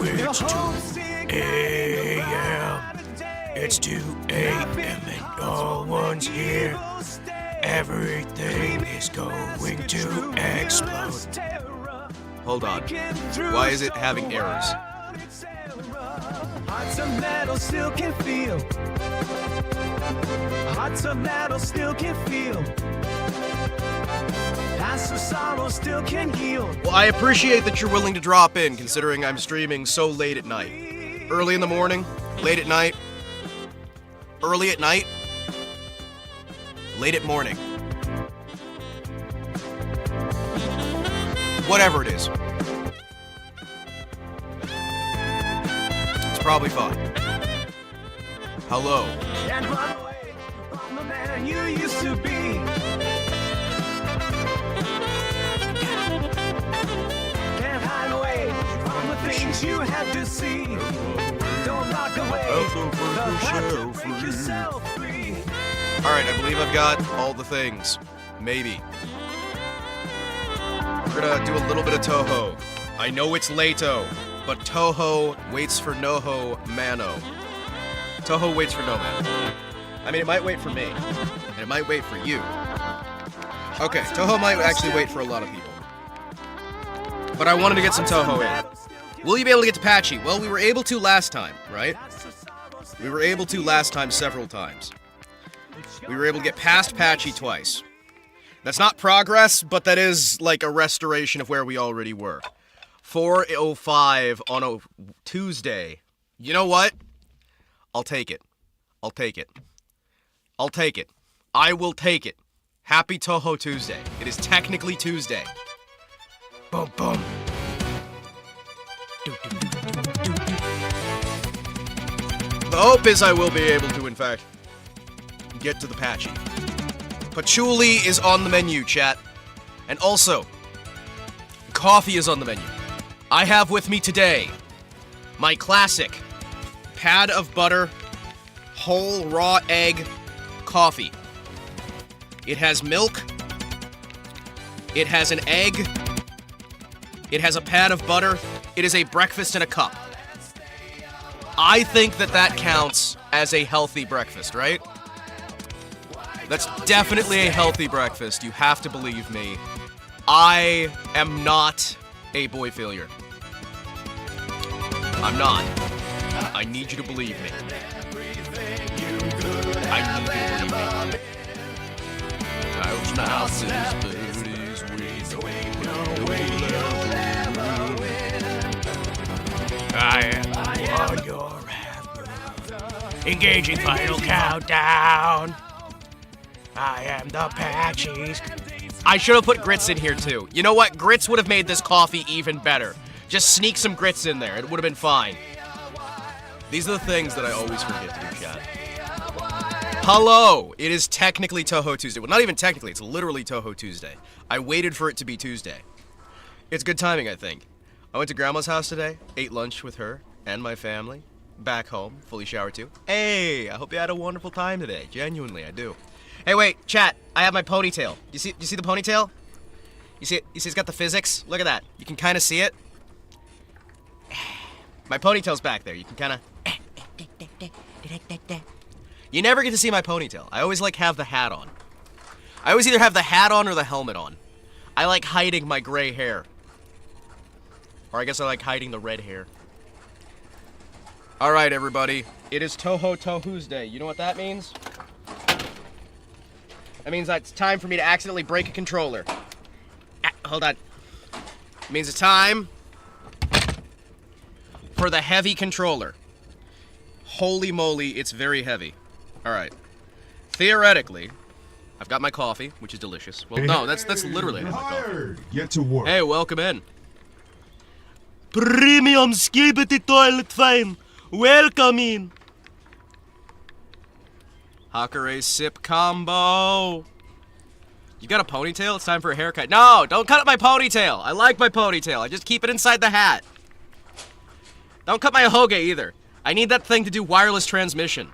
it's 2 a.m. It's 2 a.m. and no one's here. Everything is going to explode. Hold on. Why is it having errors? Hearts of metal still can feel. Hearts of metal still can feel. Past of sorrow still can heal. Well, I appreciate that you're willing to drop in, considering I'm streaming so late at night. Early in the morning, late at night, early at night, late at morning. Whatever it is. It's probably fine. Hello. And run away from the man you used to be. Can't hide away from the things you had to see. Don't lock away the heart to break yourself free. Alright, I believe I've got all the things. Maybe. We're gonna do a little bit of Touhou. I know it's Leto, but Touhou waits for Noho Mano. Touhou waits for no man. I mean, it might wait for me, and it might wait for you. Okay, Touhou might actually wait for a lot of people. But I wanted to get some Touhou in. Will you be able to get to Patchy? Well, we were able to last time, right? We were able to last time several times. We were able to get past Patchy twice. That's not progress, but that is like a restoration of where we already were. 4:05 on a Tuesday. You know what? I'll take it. I'll take it. I'll take it. I will take it. Happy Touhou Tuesday. It is technically Tuesday. Boom, boom. The hope is I will be able to, in fact, get to the Patchy. Patchouli is on the menu, chat. And also, coffee is on the menu. I have with me today my classic pad of butter, whole raw egg coffee. It has milk. It has an egg. It has a pad of butter. It is a breakfast in a cup. I think that that counts as a healthy breakfast, right? That's definitely a healthy breakfast. You have to believe me. I am not a boy failure. I'm not. I need you to believe me. I need you to believe me. Those mouses, birdies, I am on your hammer. Engaging final countdown. I am the Patchies. I should have put grits in here too. You know what? Grits would have made this coffee even better. Just sneak some grits in there. It would have been fine. These are the things that I always forget to do, chat. Hello! It is technically Touhou Tuesday. Well, not even technically. It's literally Touhou Tuesday. I waited for it to be Tuesday. It's good timing, I think. I went to Grandma's house today, ate lunch with her and my family. Back home, fully showered too. Hey, I hope you had a wonderful time today. Genuinely, I do. Hey, wait, chat. I have my ponytail. You see the ponytail? You see it? You see it's got the physics? Look at that. You can kind of see it. My ponytail's back there. You can kind of... You never get to see my ponytail. I always like have the hat on. I always either have the hat on or the helmet on. I like hiding my gray hair. Or I guess I like hiding the red hair. Alright, everybody. It is Touhou TouHousday. You know what that means? That means that it's time for me to accidentally break a controller. Hold on. It means it's time for the heavy controller. Holy moly, it's very heavy. Alright. Theoretically, I've got my coffee, which is delicious. Well, no, that's literally my coffee. Get to work. Hey, welcome in. Premium skibidi toilet fame. Welcome in. Hakare sip combo. You got a ponytail? It's time for a haircut. No, don't cut up my ponytail. I like my ponytail. I just keep it inside the hat. Don't cut my hoge either. I need that thing to do wireless transmission.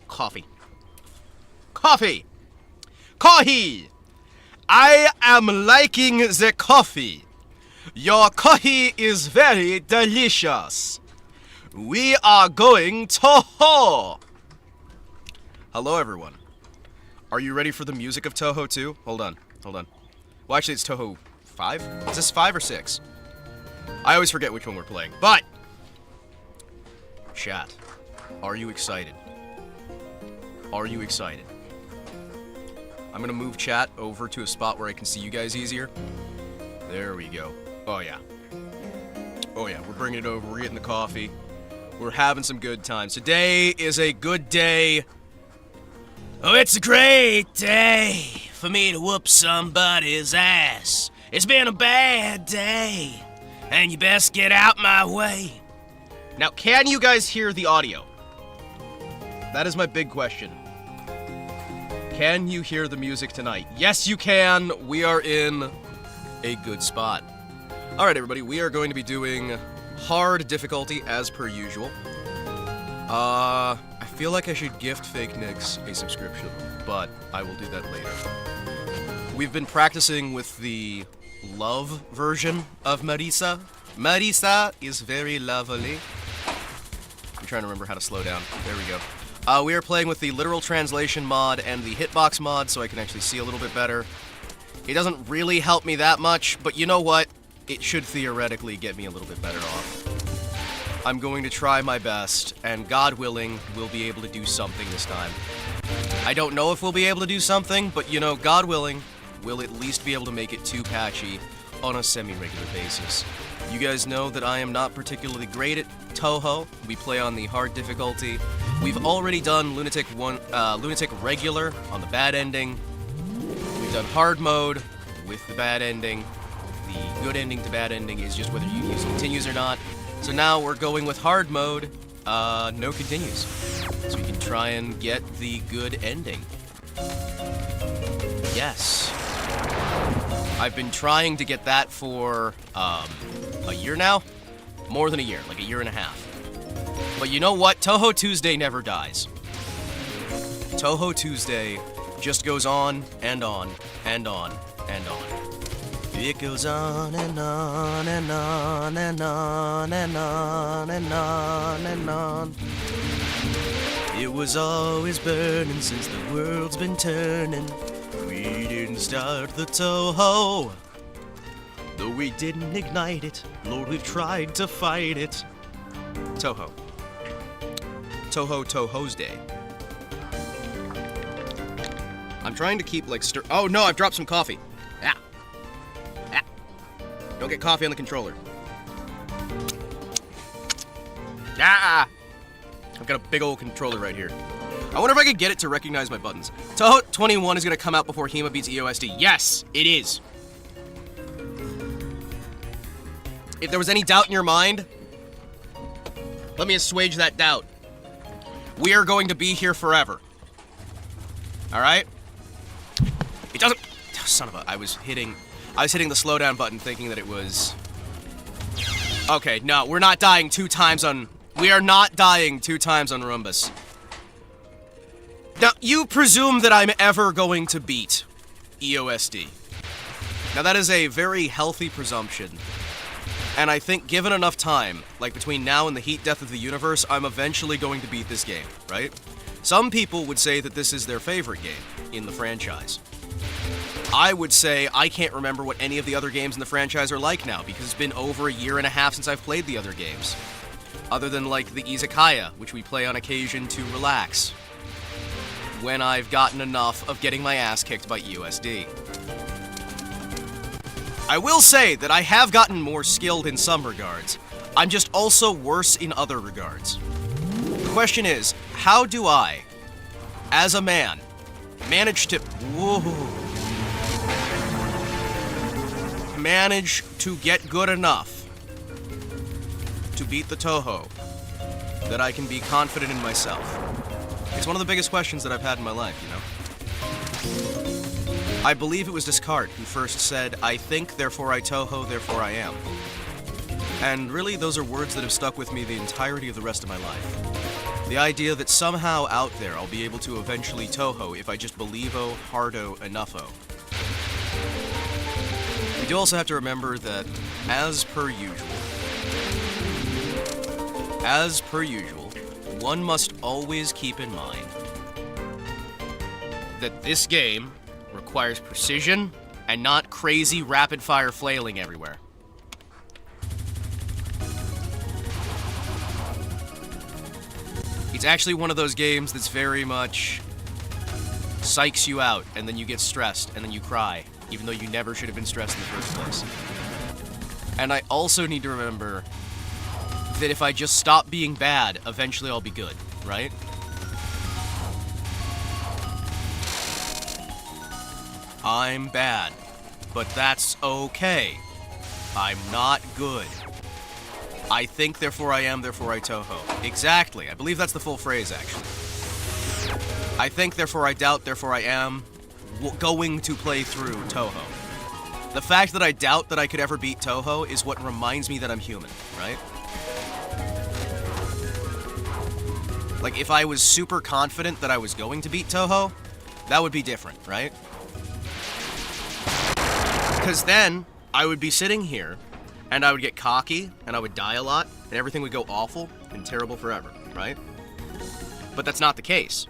Coffee. Coffee! Coffee! I am liking the coffee. Your coffee is very delicious. We are going Touhou! Hello, everyone. Are you ready for the music of Touhou 2? Hold on. Well, actually, it's Touhou 5? Is this 5 or 6? I always forget which one we're playing, but... Chat, are you excited? Are you excited? I'm gonna move chat over to a spot where I can see you guys easier. There we go. Oh yeah, we're bringing it over, we're getting the coffee. We're having some good times. Today is a good day. Oh, it's a great day for me to whoop somebody's ass. It's been a bad day, and you best get out my way. Now, can you guys hear the audio? That is my big question. Can you hear the music tonight? Yes, you can. We are in a good spot. All right, everybody, we are going to be doing hard difficulty as per usual. I feel like I should gift Fake Nicks a subscription, but I will do that later. We've been practicing with the love version of Marisa. Marisa is very lovely. I'm trying to remember how to slow down. There we go. We are playing with the literal translation mod and the hitbox mod, so I can actually see a little bit better. It doesn't really help me that much, but you know what? It should theoretically get me a little bit better off. I'm going to try my best, and God willing, we'll be able to do something this time. I don't know if we'll be able to do something, but you know, God willing, we'll at least be able to make it too patchy on a semi-regular basis. You guys know that I am not particularly great at Touhou. We play on the hard difficulty. We've already done Lunatic Regular on the bad ending. We've done hard mode with the bad ending. The good ending to bad ending is just whether you use continues or not. So now we're going with hard mode, no continues. So we can try and get the good ending. Yes. I've been trying to get that for, a year now? More than a year, like a year and a half. But you know what? Touhou Tuesday never dies. Touhou Tuesday just goes on and on and on and on. It goes on and on and on and on and on and on and on. It was always burning since the world's been turning. We didn't start the Touhou, though we didn't ignite it. Lord, we've tried to fight it. Touhou. Touhou TouHousday. I'm trying to keep like oh no, I've dropped some coffee. Don't get coffee on the controller. I've got a big old controller right here. I wonder if I could get it to recognize my buttons. Touhou 21 is going to come out before Hima beats EOSD. Yes, it is. If there was any doubt in your mind, let me assuage that doubt. We are going to be here forever. Alright? It doesn't... Son of a... I was hitting the slowdown button thinking that it was... Okay, no, we're not dying 2 times on... We are not dying 2 times on Rumbus. Now, you presume that I'm ever going to beat EOSD. Now, that is a very healthy presumption. And I think given enough time, like between now and the heat death of the universe, I'm eventually going to beat this game, right? Some people would say that this is their favorite game in the franchise. I would say I can't remember what any of the other games in the franchise are like now, because it's been over a year and a half since I've played the other games. Other than, like, the Izakaya, which we play on occasion to relax, when I've gotten enough of getting my ass kicked by EOSD. I will say that I have gotten more skilled in some regards. I'm just also worse in other regards. The question is, how do I, as a man, manage to... manage to get good enough to beat the Touhou that I can be confident in myself? It's one of the biggest questions that I've had in my life, you know? I believe it was Descartes who first said, I think, therefore I Touhou, therefore I am. And really, those are words that have stuck with me the entirety of the rest of my life. The idea that somehow out there I'll be able to eventually Touhou if I just believo, hardo, enougho. We do also have to remember that, as per usual, one must always keep in mind that this game requires precision and not crazy rapid-fire flailing everywhere. It's actually one of those games that's very much psychs you out, and then you get stressed, and then you cry, even though you never should have been stressed in the first place. And I also need to remember that if I just stop being bad, eventually I'll be good, right? I'm bad, but that's okay. I'm not good. I think, therefore I am, therefore I Touhou. Exactly. I believe that's the full phrase, actually. I think, therefore I doubt, therefore I am going to play through Touhou. The fact that I doubt that I could ever beat Touhou is what reminds me that I'm human, right? Like, if I was super confident that I was going to beat Touhou, that would be different, right? Because then, I would be sitting here, and I would get cocky, and I would die a lot, and everything would go awful and terrible forever, right? But that's not the case.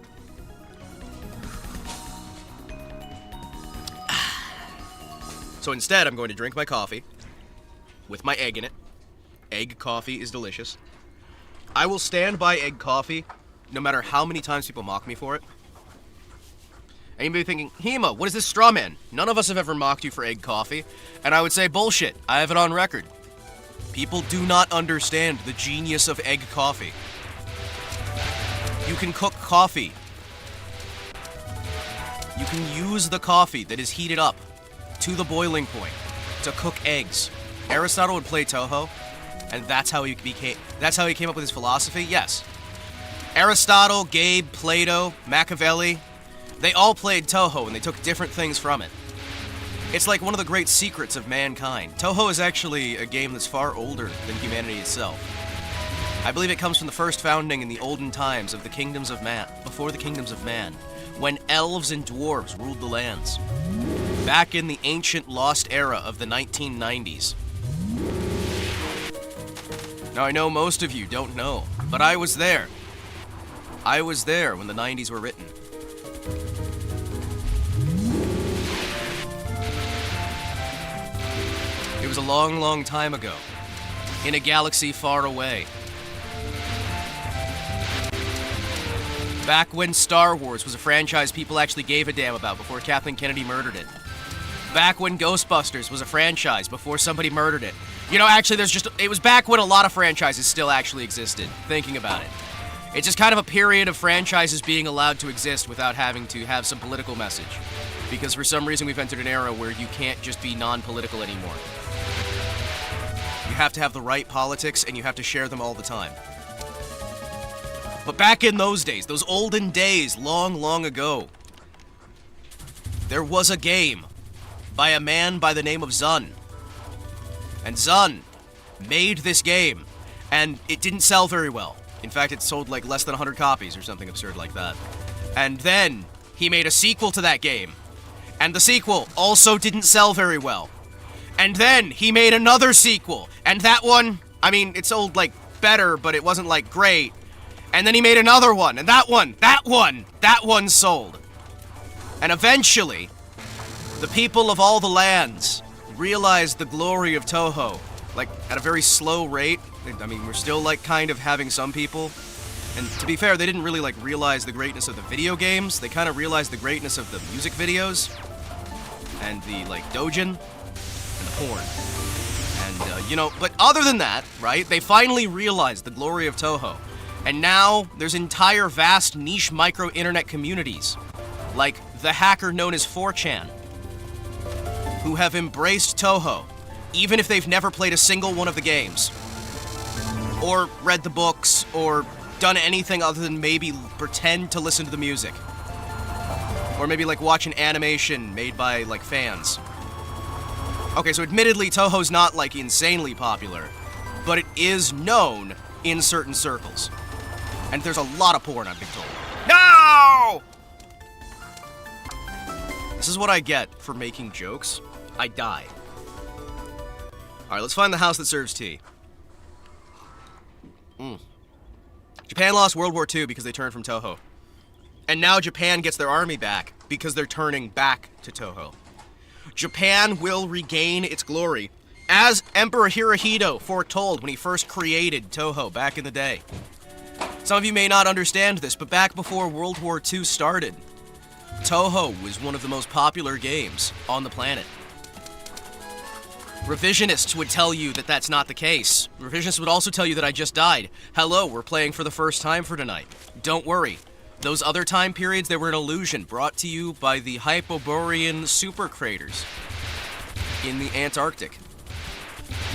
So instead, I'm going to drink my coffee with my egg in it. Egg coffee is delicious. I will stand by egg coffee no matter how many times people mock me for it. And you may be thinking, Hima, what is this straw man? None of us have ever mocked you for egg coffee. And I would say, bullshit. I have it on record. People do not understand the genius of egg coffee. You can cook coffee. You can use the coffee that is heated up to the boiling point to cook eggs. Aristotle would play Touhou, and that's how he came up with his philosophy? Yes. Aristotle, Gabe, Plato, Machiavelli, they all played Touhou, and they took different things from it. It's like one of the great secrets of mankind. Touhou is actually a game that's far older than humanity itself. I believe it comes from the first founding in the olden times of the kingdoms of man, before the kingdoms of man, when elves and dwarves ruled the lands. Back in the ancient lost era of the 1990s. Now I know most of you don't know, but I was there. I was there when the 90s were written. It was a long, long time ago, in a galaxy far away. Back when Star Wars was a franchise people actually gave a damn about before Kathleen Kennedy murdered it. Back when Ghostbusters was a franchise before somebody murdered it. You know, actually, it was back when a lot of franchises still actually existed, thinking about it. It's just kind of a period of franchises being allowed to exist without having to have some political message. Because for some reason we've entered an era where you can't just be non-political anymore. You have to have the right politics, and you have to share them all the time. But back in those days, those olden days, long, long ago, there was a game by a man by the name of Zun. And Zun made this game, and it didn't sell very well. In fact, it sold like less than 100 copies or something absurd like that. And then he made a sequel to that game, and the sequel also didn't sell very well. And then he made another sequel, and that one, I mean, it sold like better, but it wasn't like great. And then he made another one, and that one sold. And eventually, the people of all the lands realized the glory of Touhou, like at a very slow rate. I mean, we're still like kind of having some people. And to be fair, they didn't really like realize the greatness of the video games. They kind of realized the greatness of the music videos and the like doujin and the porn. And, you know, but other than that, right, they finally realized the glory of Touhou. And now there's entire vast niche micro-internet communities, like the hacker known as 4chan, who have embraced Touhou, even if they've never played a single one of the games, or read the books, or done anything other than maybe pretend to listen to the music. Or maybe like watch an animation made by like fans. Okay, so admittedly Touhou's not like insanely popular, but it is known in certain circles. And there's a lot of porn, I've been told. No! This is what I get for making jokes. I die. Alright, let's find the house that serves tea. Japan lost World War II because they turned from Touhou. And now Japan gets their army back because they're turning back to Touhou. Japan will regain its glory, as Emperor Hirohito foretold when he first created Touhou back in the day. Some of you may not understand this, but back before World War II started, Touhou was one of the most popular games on the planet. Revisionists would tell you that that's not the case. Revisionists would also tell you that I just died. Hello, we're playing for the first time for tonight. Don't worry. Those other time periods, they were an illusion brought to you by the Hyperborean super craters in the Antarctic.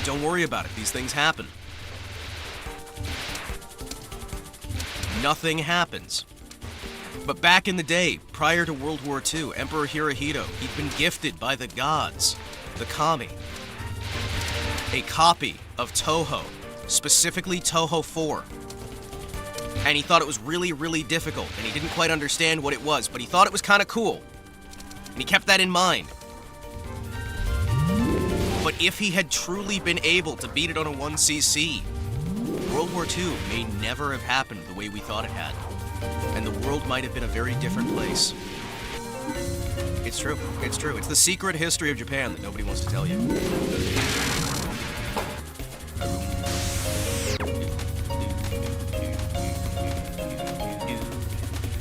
Don't worry about it. These things happen. Nothing happens. But back in the day, prior to World War II, Emperor Hirohito, he'd been gifted by the gods, the kami, a copy of Touhou, specifically Touhou 4. And he thought it was really, really difficult, and he didn't quite understand what it was, but he thought it was kind of cool. And he kept that in mind. But if he had truly been able to beat it on a 1cc, World War II may never have happened the way we thought it had. And the world might have been a very different place. It's true. It's true. It's the secret history of Japan that nobody wants to tell you.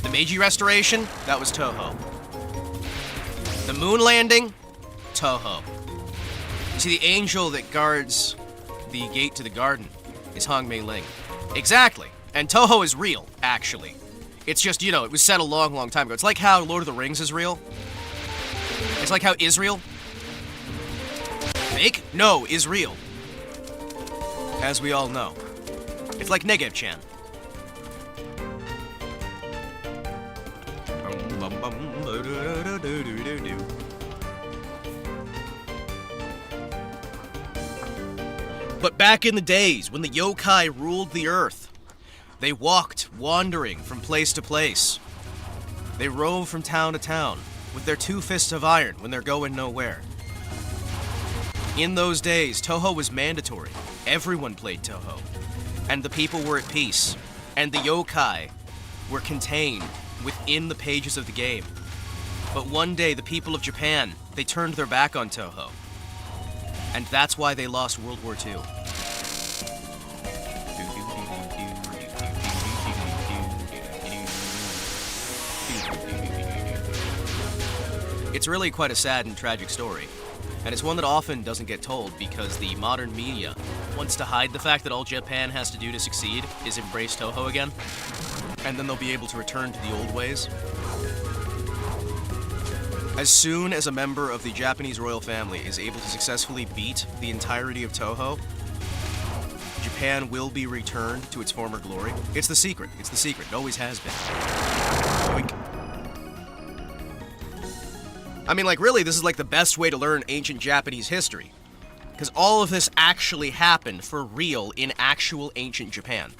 The Meiji Restoration, that was Touhou. The moon landing, Touhou. You see, the angel that guards the gate to the garden is Hong Mei Ling. Exactly. And Touhou is real, actually. It's just, it was set a long, long time ago. It's like how Lord of the Rings is real. It's like how Israel. Fake? No, is real. As we all know. It's like Negev-chan. But back in the days when the yokai ruled the earth, they walked, wandering from place to place. They rove from town to town with their 2 fists of iron when they're going nowhere. In those days, Touhou was mandatory. Everyone played Touhou. And the people were at peace. And the yokai were contained within the pages of the game. But one day, the people of Japan, they turned their back on Touhou. And that's why they lost World War II. It's really quite a sad and tragic story, and it's one that often doesn't get told because the modern media wants to hide the fact that all Japan has to do to succeed is embrace Touhou again, and then they'll be able to return to the old ways. As soon as a member of the Japanese royal family is able to successfully beat the entirety of Touhou, Japan will be returned to its former glory. It's the secret. It's the secret. It always has been. Yoink. I mean, really, this is the best way to learn ancient Japanese history. Because all of this actually happened for real in actual ancient Japan.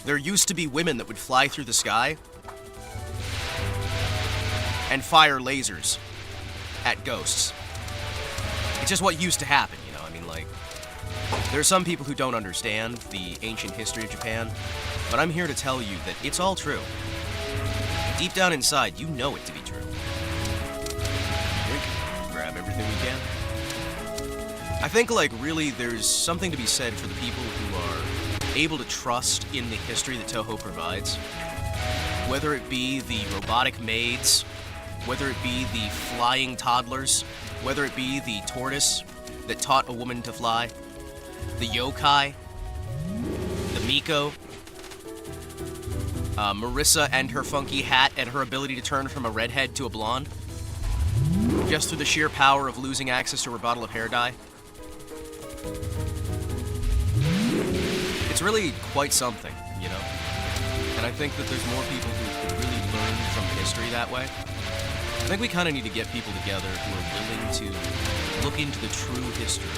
There used to be women that would fly through the sky and fire lasers at ghosts. It's just what used to happen, there are some people who don't understand the ancient history of Japan, but I'm here to tell you that it's all true. Deep down inside, you know it to be true. Grab everything we can. I think, really, there's something to be said for the people who are able to trust in the history that Touhou provides. Whether it be the robotic maids, whether it be the flying toddlers, whether it be the tortoise that taught a woman to fly, the yokai, the Miko, Marissa and her funky hat and her ability to turn from a redhead to a blonde, just through the sheer power of losing access to her bottle of hair dye. It's really quite something, And I think that there's more people who could really learn from history that way. I think we kind of need to get people together who are willing to look into the true history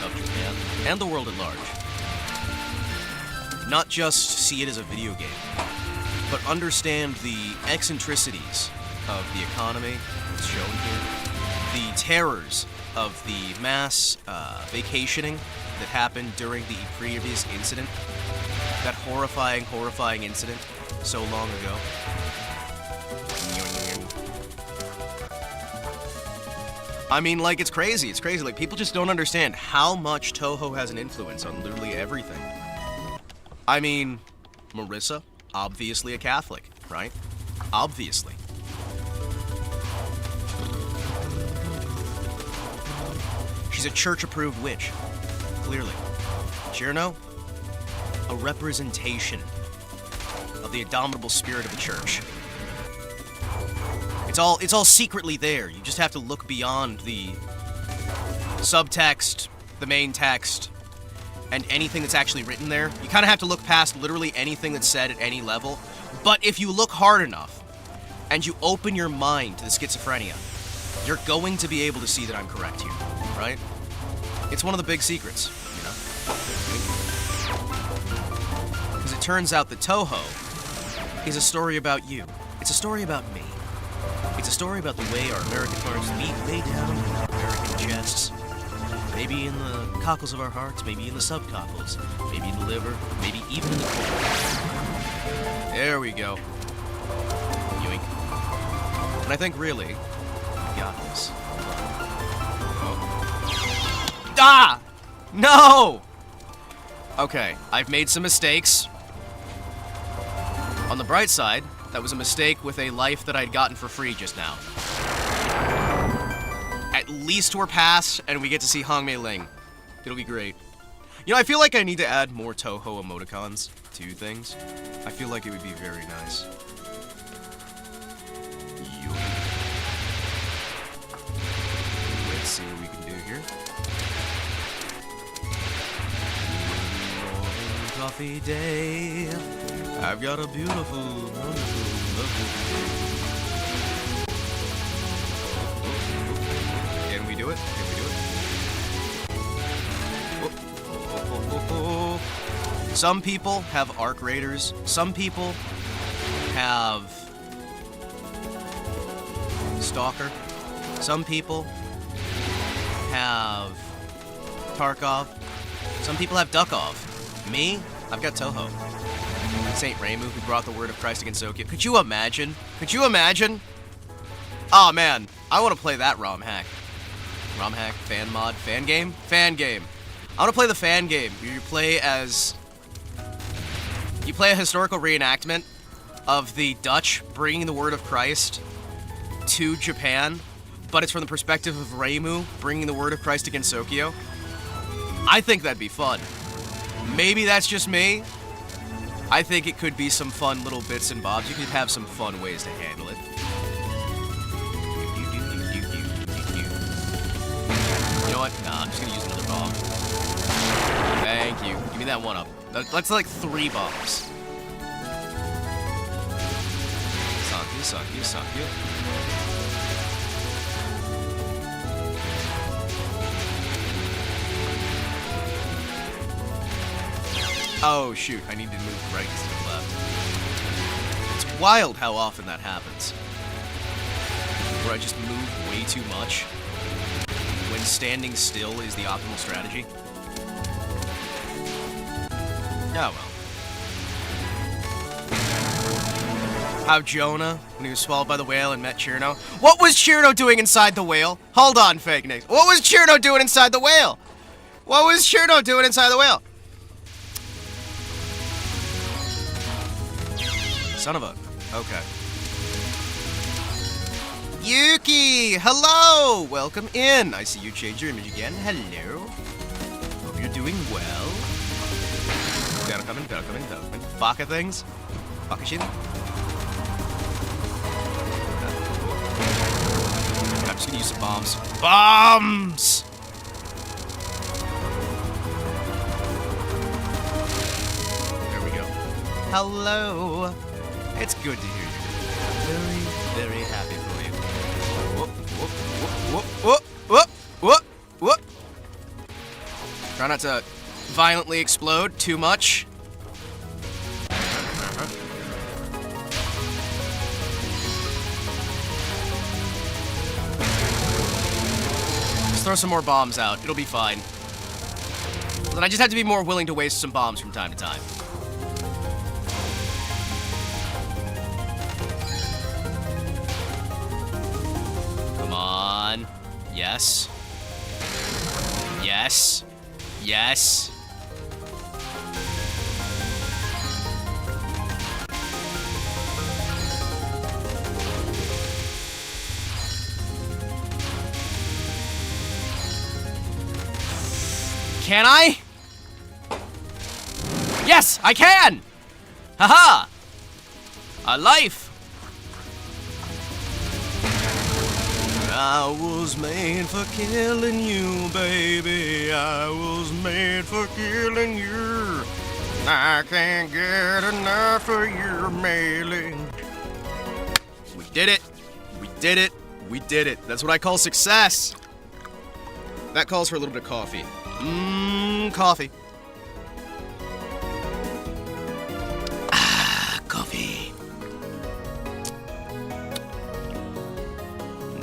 of Japan and the world at large. Not just see it as a video game. but understand the eccentricities of the economy that's shown here, the terrors of the mass vacationing that happened during the previous incident, that horrifying incident so long ago. I mean, like, it's crazy. It's crazy. Like, people just don't understand how much Touhou has an influence on literally everything. I mean, Marissa, obviously a Catholic, right? Obviously. She's a church-approved witch, clearly. Cirno, a representation of the indomitable spirit of the church. It's all secretly there. You just have to look beyond the subtext, the main text, and anything that's actually written there. You kind of have to look past literally anything that's said at any level. But if you look hard enough, and you open your mind to the schizophrenia, you're going to be able to see that I'm correct here, right? It's one of the big secrets, you know? Because it turns out that Touhou is a story about you. It's a story about me. It's a story about the way our American hearts beat way down in our American chests. Maybe in the cockles of our hearts, maybe in the subcockles, maybe in the liver, maybe even in the core. There we go. Yoink. And I think really, we got this. Oh. Ah! No! Okay, I've made some mistakes. On the bright side, that was a mistake with a life that I'd gotten for free just now. At least we're past, and we get to see Hangmei Ling. It'll be great. You know, I feel like I need to add more Touhou emoticons to things. I feel like it would be very nice. Let's see what we can do here. Coffee day. I've got a beautiful, wonderful, lovely day. Can we do it? Can we do it? Some people have arc raiders. Some people have Stalker. Some people have Tarkov. Some people have Dukov. Me? I've got Touhou. Saint Reimu, who brought the word of Christ against Okio. Could you imagine? Could you imagine? Oh man, I want to play that ROM hack. ROM hack, fan mod, fan game? Fan game. I want to play the fan game. You play a historical reenactment of the Dutch bringing the word of Christ to Japan, but it's from the perspective of Reimu bringing the word of Christ against Okio. I think that'd be fun. Maybe that's just me. I think it could be some fun little bits and bobs. You could have some fun ways to handle it. You know what? Nah, I'm just gonna use another bomb. Thank you. Give me that one up. That's like 3 bombs. Thank you. Oh shoot, I need to move right instead of left. It's wild how often that happens. Where I just move way too much when standing still is the optimal strategy. Oh well. How Jonah, when he was swallowed by the whale and met Cirno. What was Cirno doing inside the whale? Hold on, fake news. What was Cirno doing inside the whale? What was Cirno doing inside the whale? Son of a... Okay. Yuki! Hello! Welcome in! I see you change your image again. Hello. Hope you're doing well. Gotta come in. Baka things? Baka shit? I'm just gonna use some bombs. Bombs! There we go. Hello! It's good to hear you. Very, very happy for you. Whoop. Try not to violently explode too much. Let's throw some more bombs out. It'll be fine. Then I just have to be more willing to waste some bombs from time to time. Come on. Yes. Yes. Yes. Can I? Yes, I can! Haha! A life! I was made for killing you, baby. I was made for killing you. I can't get enough of your mailing. We did it. We did it. We did it. That's what I call success. That calls for a little bit of coffee. Coffee. Coffee.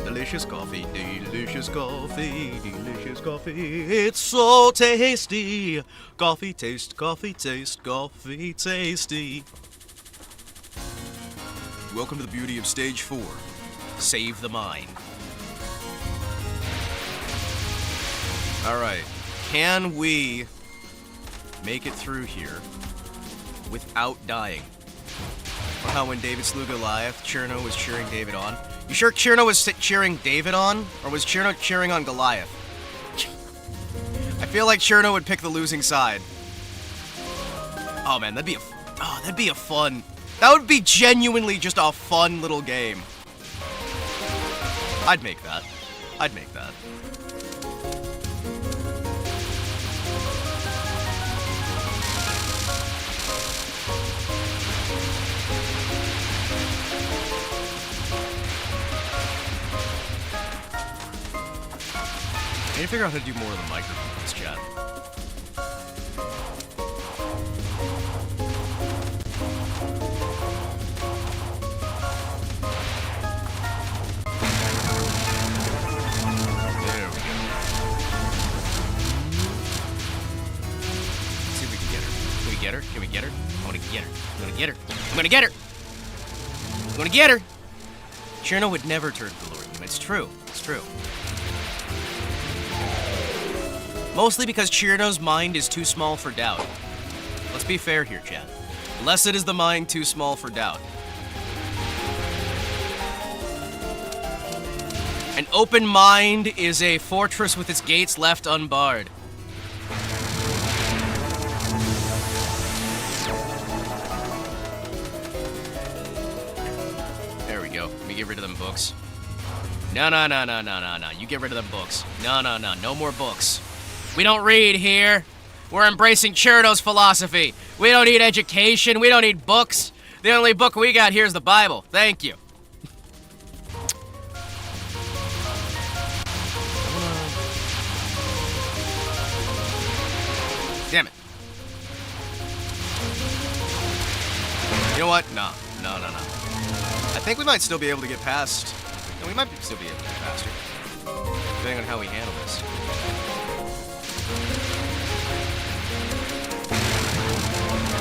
Delicious coffee, delicious coffee, delicious coffee. It's so tasty. Coffee taste, coffee taste, coffee tasty. Welcome to the beauty of stage 4. Save the mind. Alright. Can we make it through here without dying? Or how when David slew Goliath, Cherno was cheering David on. You sure Cherno was cheering David on? Or was Cherno cheering on Goliath? I feel like Cherno would pick the losing side. Oh man, that'd be a fun... That would be genuinely just a fun little game. I'd make that. I'd make that. I need to figure out how to do more of the microphones, chat. There we go. Let's see if we can get her. Can we get her? Can we get her? I want to get her. I'm gonna get her. I'm gonna get her! I'm gonna get her! Cherno would never turn to the Lord. It's true. It's true. Mostly because Cherno's mind is too small for doubt. Let's be fair here, chat. Blessed is the mind too small for doubt. An open mind is a fortress with its gates left unbarred. There we go. Let me get rid of them books. No. You get rid of them books. No. No more books. We don't read here. We're embracing Cherno's philosophy. We don't need education. We don't need books. The only book we got here is the Bible. Thank you. Damn it. You know what? No. I think we might still be able to get past. No, we might still be able to get past her. Depending on how we handle this.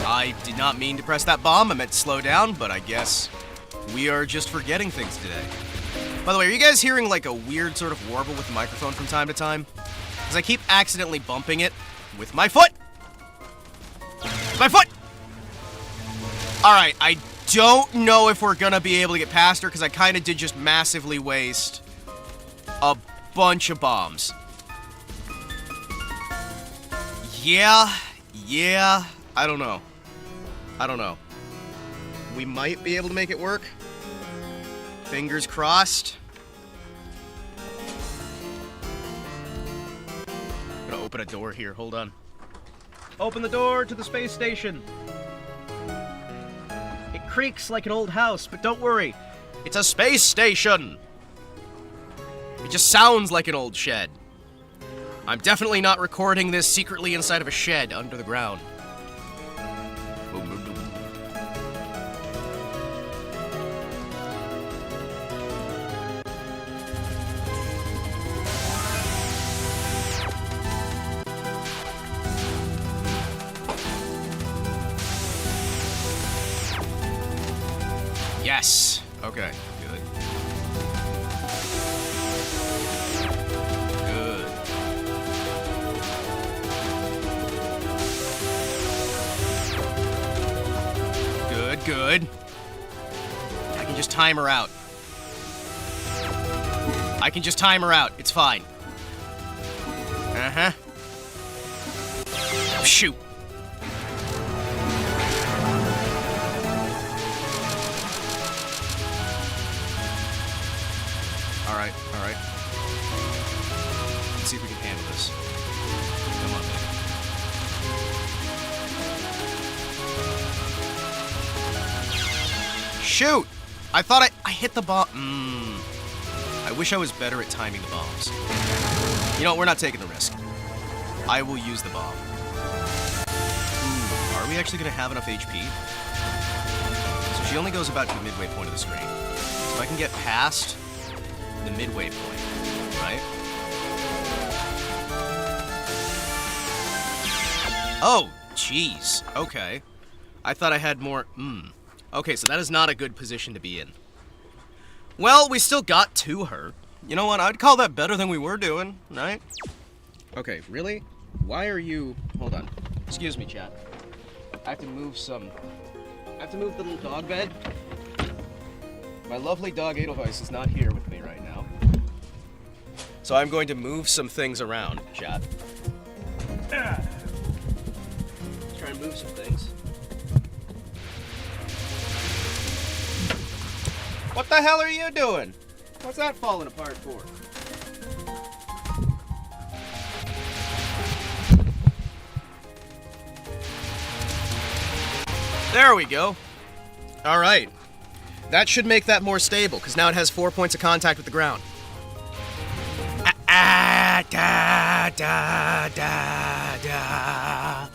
I did not mean to press that bomb. I meant to slow down, but I guess we are just forgetting things today. By the way, are you guys hearing like a weird sort of warble with the microphone from time to time? Because I keep accidentally bumping it with my foot! My foot! Alright, I don't know if we're gonna be able to get past her, because I kind of did just massively waste a bunch of bombs. Yeah, I don't know. We might be able to make it work. Fingers crossed. I'm gonna open a door here, hold on. Open the door to the space station. It creaks like an old house, but don't worry. It's a space station. It just sounds like an old shed. I'm definitely not recording this secretly inside of a shed under the ground. Boom, boom, boom. Yes. Okay, good. Good. Good, good. I can just time her out. I can just time her out. It's fine. Uh-huh. Shoot. Alright, alright. Let's see if we can handle this. Come on, baby. Shoot! I thought I hit the bomb. I wish I was better at timing the bombs. You know what? We're not taking the risk. I will use the bomb. Ooh, are we actually going to have enough HP? So she only goes about to the midway point of the screen. So if I can get past the midway point, right? Oh, jeez. Okay. I thought I had more... Okay, so that is not a good position to be in. Well, we still got to her. You know what? I'd call that better than we were doing, right? Okay, really? Why are you... Hold on. Excuse me, chat. I have to move some... I have to move the little dog bed. My lovely dog Edelweiss is not here with me right now. So I'm going to move some things around, chat. Let's try and move some things. What the hell are you doing? What's that falling apart for? There we go. All right. That should make that more stable, because now it has 4 points of contact with the ground. Da, da, da, da.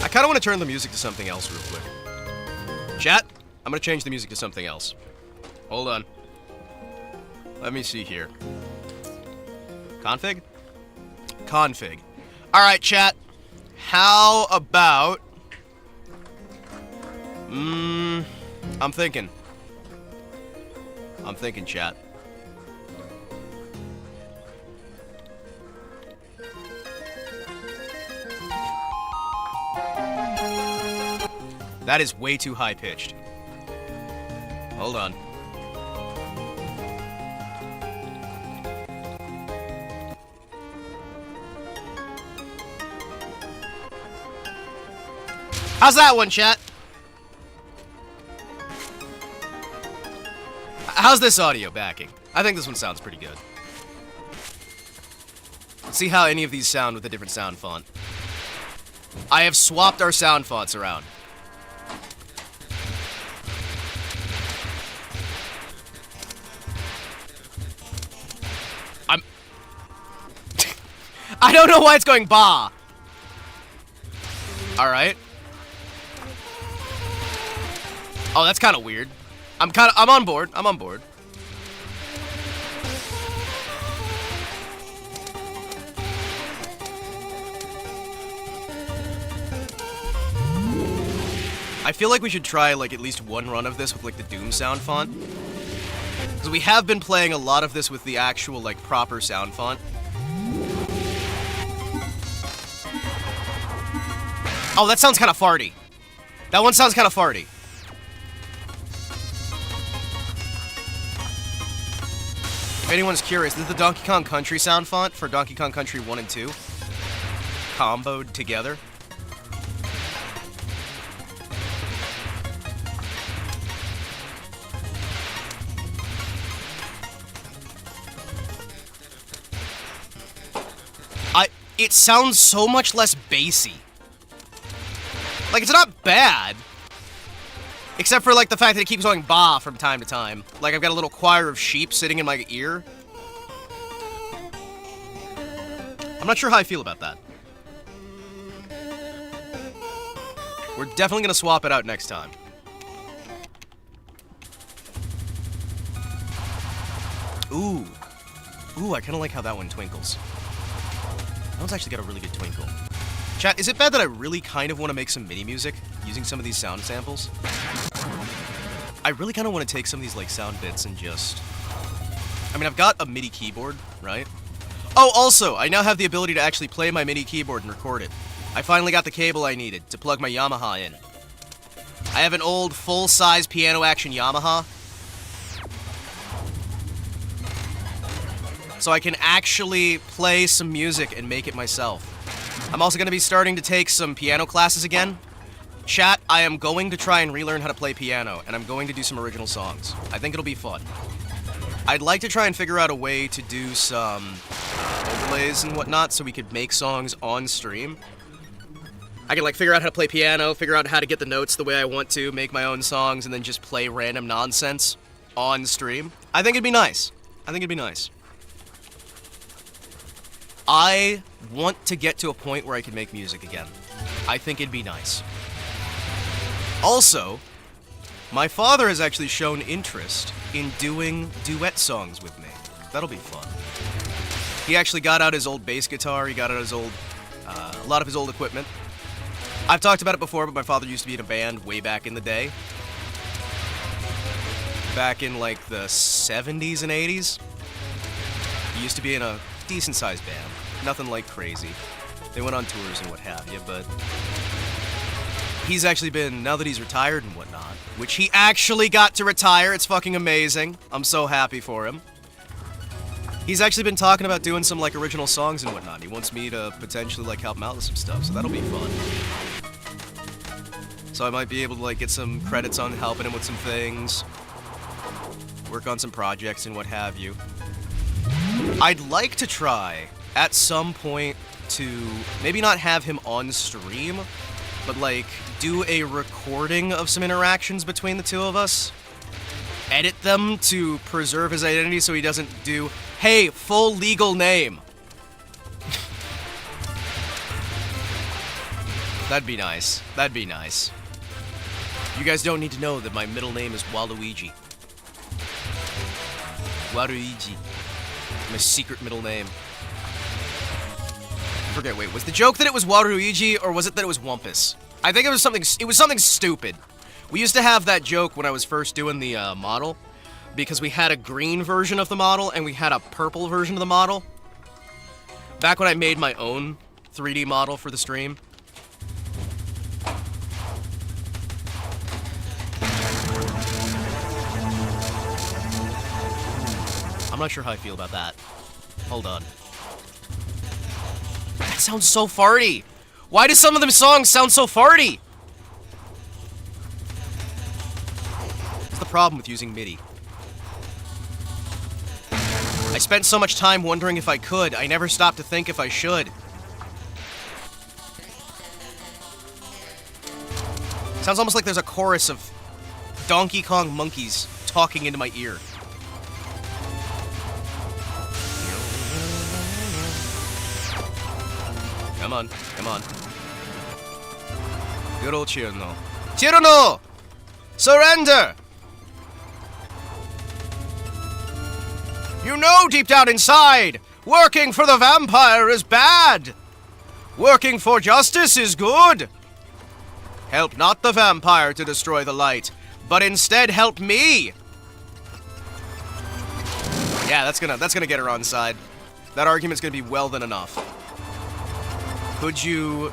I kind of want to turn the music to something else real quick. Chat, I'm going to change the music to something else. Hold on. Let me see here. Config? Config. Alright, chat. How about... I'm thinking. I'm thinking, chat. That is way too high-pitched. Hold on. How's that one, chat? How's this audio backing? I think this one sounds pretty good. Let's see how any of these sound with a different sound font. I have swapped our sound fonts around. I don't know why it's going bah. All right. Oh, that's kind of weird. I'm on board. I'm on board. I feel like we should try like at least one run of this with like the Doom sound font. Because we have been playing a lot of this with the actual like proper sound font. Oh, that sounds kind of farty. That one sounds kind of farty. If anyone's curious, this is the Donkey Kong Country sound font for Donkey Kong Country 1 and 2. Comboed together. It sounds so much less bassy. Like, it's not bad. Except for, like, the fact that it keeps going bah from time to time. Like, I've got a little choir of sheep sitting in my ear. I'm not sure how I feel about that. We're definitely gonna swap it out next time. Ooh. Ooh, I kind of like how that one twinkles. That one's actually got a really good twinkle. Chat, is it bad that I really kind of want to make some MIDI music using some of these sound samples? I really kind of want to take some of these, like, sound bits and just... I mean, I've got a MIDI keyboard, right? Oh, also, I now have the ability to actually play my MIDI keyboard and record it. I finally got the cable I needed to plug my Yamaha in. I have an old, full-size piano action Yamaha. So I can actually play some music and make it myself. I'm also going to be starting to take some piano classes again. Chat, I am going to try and relearn how to play piano, and I'm going to do some original songs. I think it'll be fun. I'd like to try and figure out a way to do some overlays and whatnot so we could make songs on stream. I can, like, figure out how to play piano, figure out how to get the notes the way I want to, make my own songs, and then just play random nonsense on stream. I think it'd be nice. I think it'd be nice. I want to get to a point where I can make music again. I think it'd be nice. Also, my father has actually shown interest in doing duet songs with me. That'll be fun. He actually got out his old bass guitar, he got out his old, a lot of his old equipment. I've talked about it before, but my father used to be in a band way back in the day. Back in, like, the 70s and 80s. He used to be in a decent-sized band. Nothing, like, crazy. They went on tours and what have you, but... He's actually been, now that he's retired and whatnot, which he actually got to retire, it's fucking amazing. I'm so happy for him. He's actually been talking about doing some, like, original songs and whatnot. He wants me to potentially, like, help him out with some stuff, so that'll be fun. So I might be able to, like, get some credits on helping him with some things. Work on some projects and what have you. I'd like to try, at some point, to maybe not have him on stream, but, like, do a recording of some interactions between the two of us. Edit them to preserve his identity so he doesn't do, hey, full legal name. That'd be nice. That'd be nice. You guys don't need to know that my middle name is Waluigi. Waluigi. My secret middle name. I forget, wait, was the joke that it was Waluigi, or was it that it was Wumpus? I think it was something stupid. We used to have that joke when I was first doing the model, because we had a green version of the model, and we had a purple version of the model. Back when I made my own 3D model for the stream. I'm not sure how I feel about that. Hold on. That sounds so farty! Why do some of them songs sound so farty? What's the problem with using MIDI? I spent so much time wondering if I could, I never stopped to think if I should. Sounds almost like there's a chorus of Donkey Kong monkeys talking into my ear. Come on, come on. Good old Chirno. Chirno! Surrender! You know deep down inside, working for the vampire is bad. Working for justice is good. Help not the vampire to destroy the light, but instead help me. Yeah, that's gonna get her on side. That argument's gonna be well than enough. Would you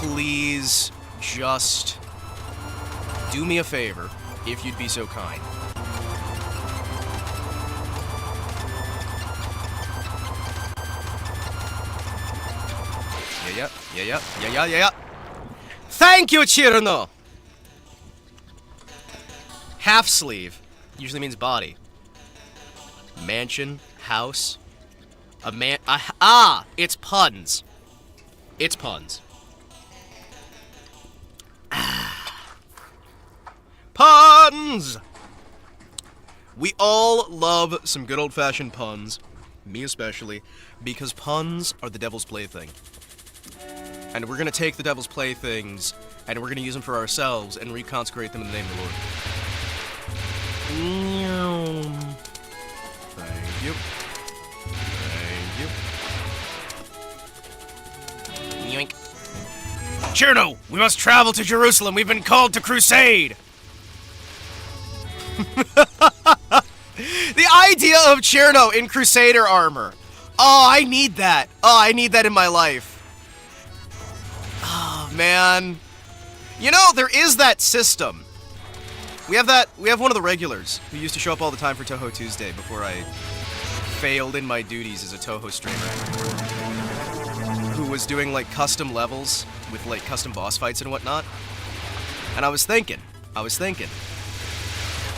please just do me a favor, if you'd be so kind? Yeah. Thank you, Chirno! Half sleeve usually means body. Mansion, house. It's puns. It's puns. Puns! We all love some good old-fashioned puns, me especially, because puns are the devil's plaything. And we're gonna take the devil's playthings, and we're gonna use them for ourselves, and reconsecrate them in the name of the Lord. Thank you. Thank you. Cherno, we must travel to Jerusalem. We've been called to crusade. The idea of Cherno in Crusader armor. Oh, I need that. Oh, I need that in my life. Oh, man. You know, there is that system. We have one of the regulars who used to show up all the time for Touhou Tuesday before I failed in my duties as a Touhou streamer. Who was doing, like, custom levels with, like, custom boss fights and whatnot. And I was thinking,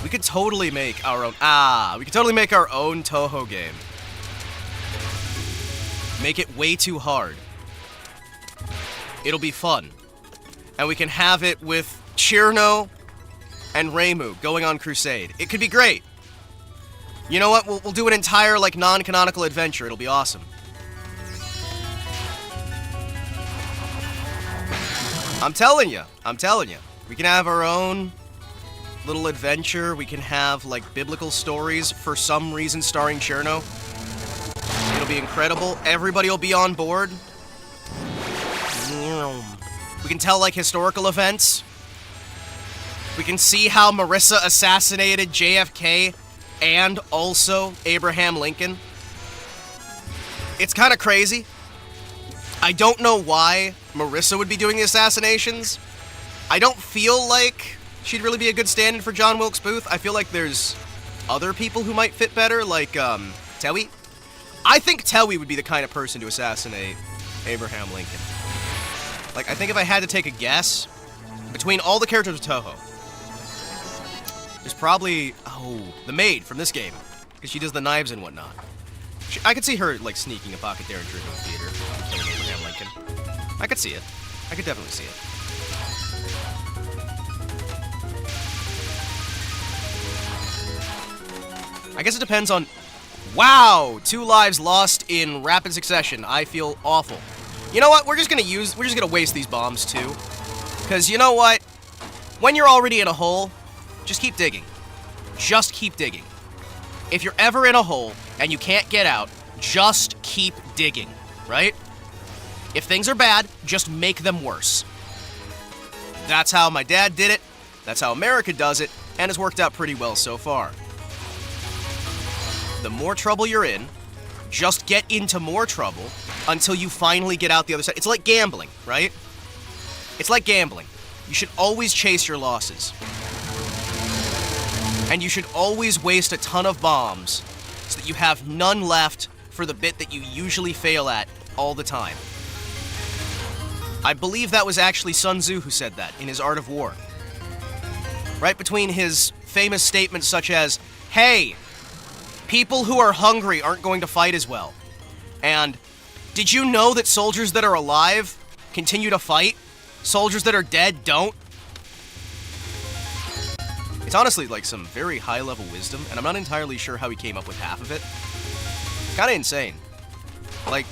we could totally make our own, we could totally make our own Touhou game. Make it way too hard. It'll be fun. And we can have it with Cherno and Reimu going on crusade. It could be great. You know what? We'll do an entire, like, non-canonical adventure. It'll be awesome. I'm telling you. We can have our own little adventure. We can have, like, biblical stories for some reason starring Cherno. It'll be incredible. Everybody will be on board. We can tell, like, historical events. We can see how Marissa assassinated JFK and also Abraham Lincoln. It's kind of crazy. I don't know why Marissa would be doing the assassinations. I don't feel like she'd really be a good stand-in for John Wilkes Booth. I feel like there's other people who might fit better, like, Tewi. I think Tewi would be the kind of person to assassinate Abraham Lincoln. Like, I think if I had to take a guess, between all the characters of Touhou, there's probably, the maid from this game, because she does the knives and whatnot. I could see her, like, sneaking a pocket there and drinking the theater, killing Abraham Lincoln. I could see it. I could definitely see it. I guess it depends on... Wow! 2 lives lost in rapid succession. I feel awful. You know what? We're just gonna waste these bombs, too. Because, you know what? When you're already in a hole, just keep digging. Just keep digging. If you're ever in a hole and you can't get out, just keep digging, right? If things are bad, just make them worse. That's how my dad did it, that's how America does it, and it's worked out pretty well so far. The more trouble you're in, just get into more trouble until you finally get out the other side. It's like gambling, right? It's like gambling. You should always chase your losses. And you should always waste a ton of bombs so that you have none left for the bit that you usually fail at all the time. I believe that was actually Sun Tzu who said that in his Art of War. Right between his famous statements such as, hey, people who are hungry aren't going to fight as well. And, did you know that soldiers that are alive continue to fight? Soldiers that are dead don't? It's honestly like some very high-level wisdom, and I'm not entirely sure how he came up with half of it. Kinda insane. Like,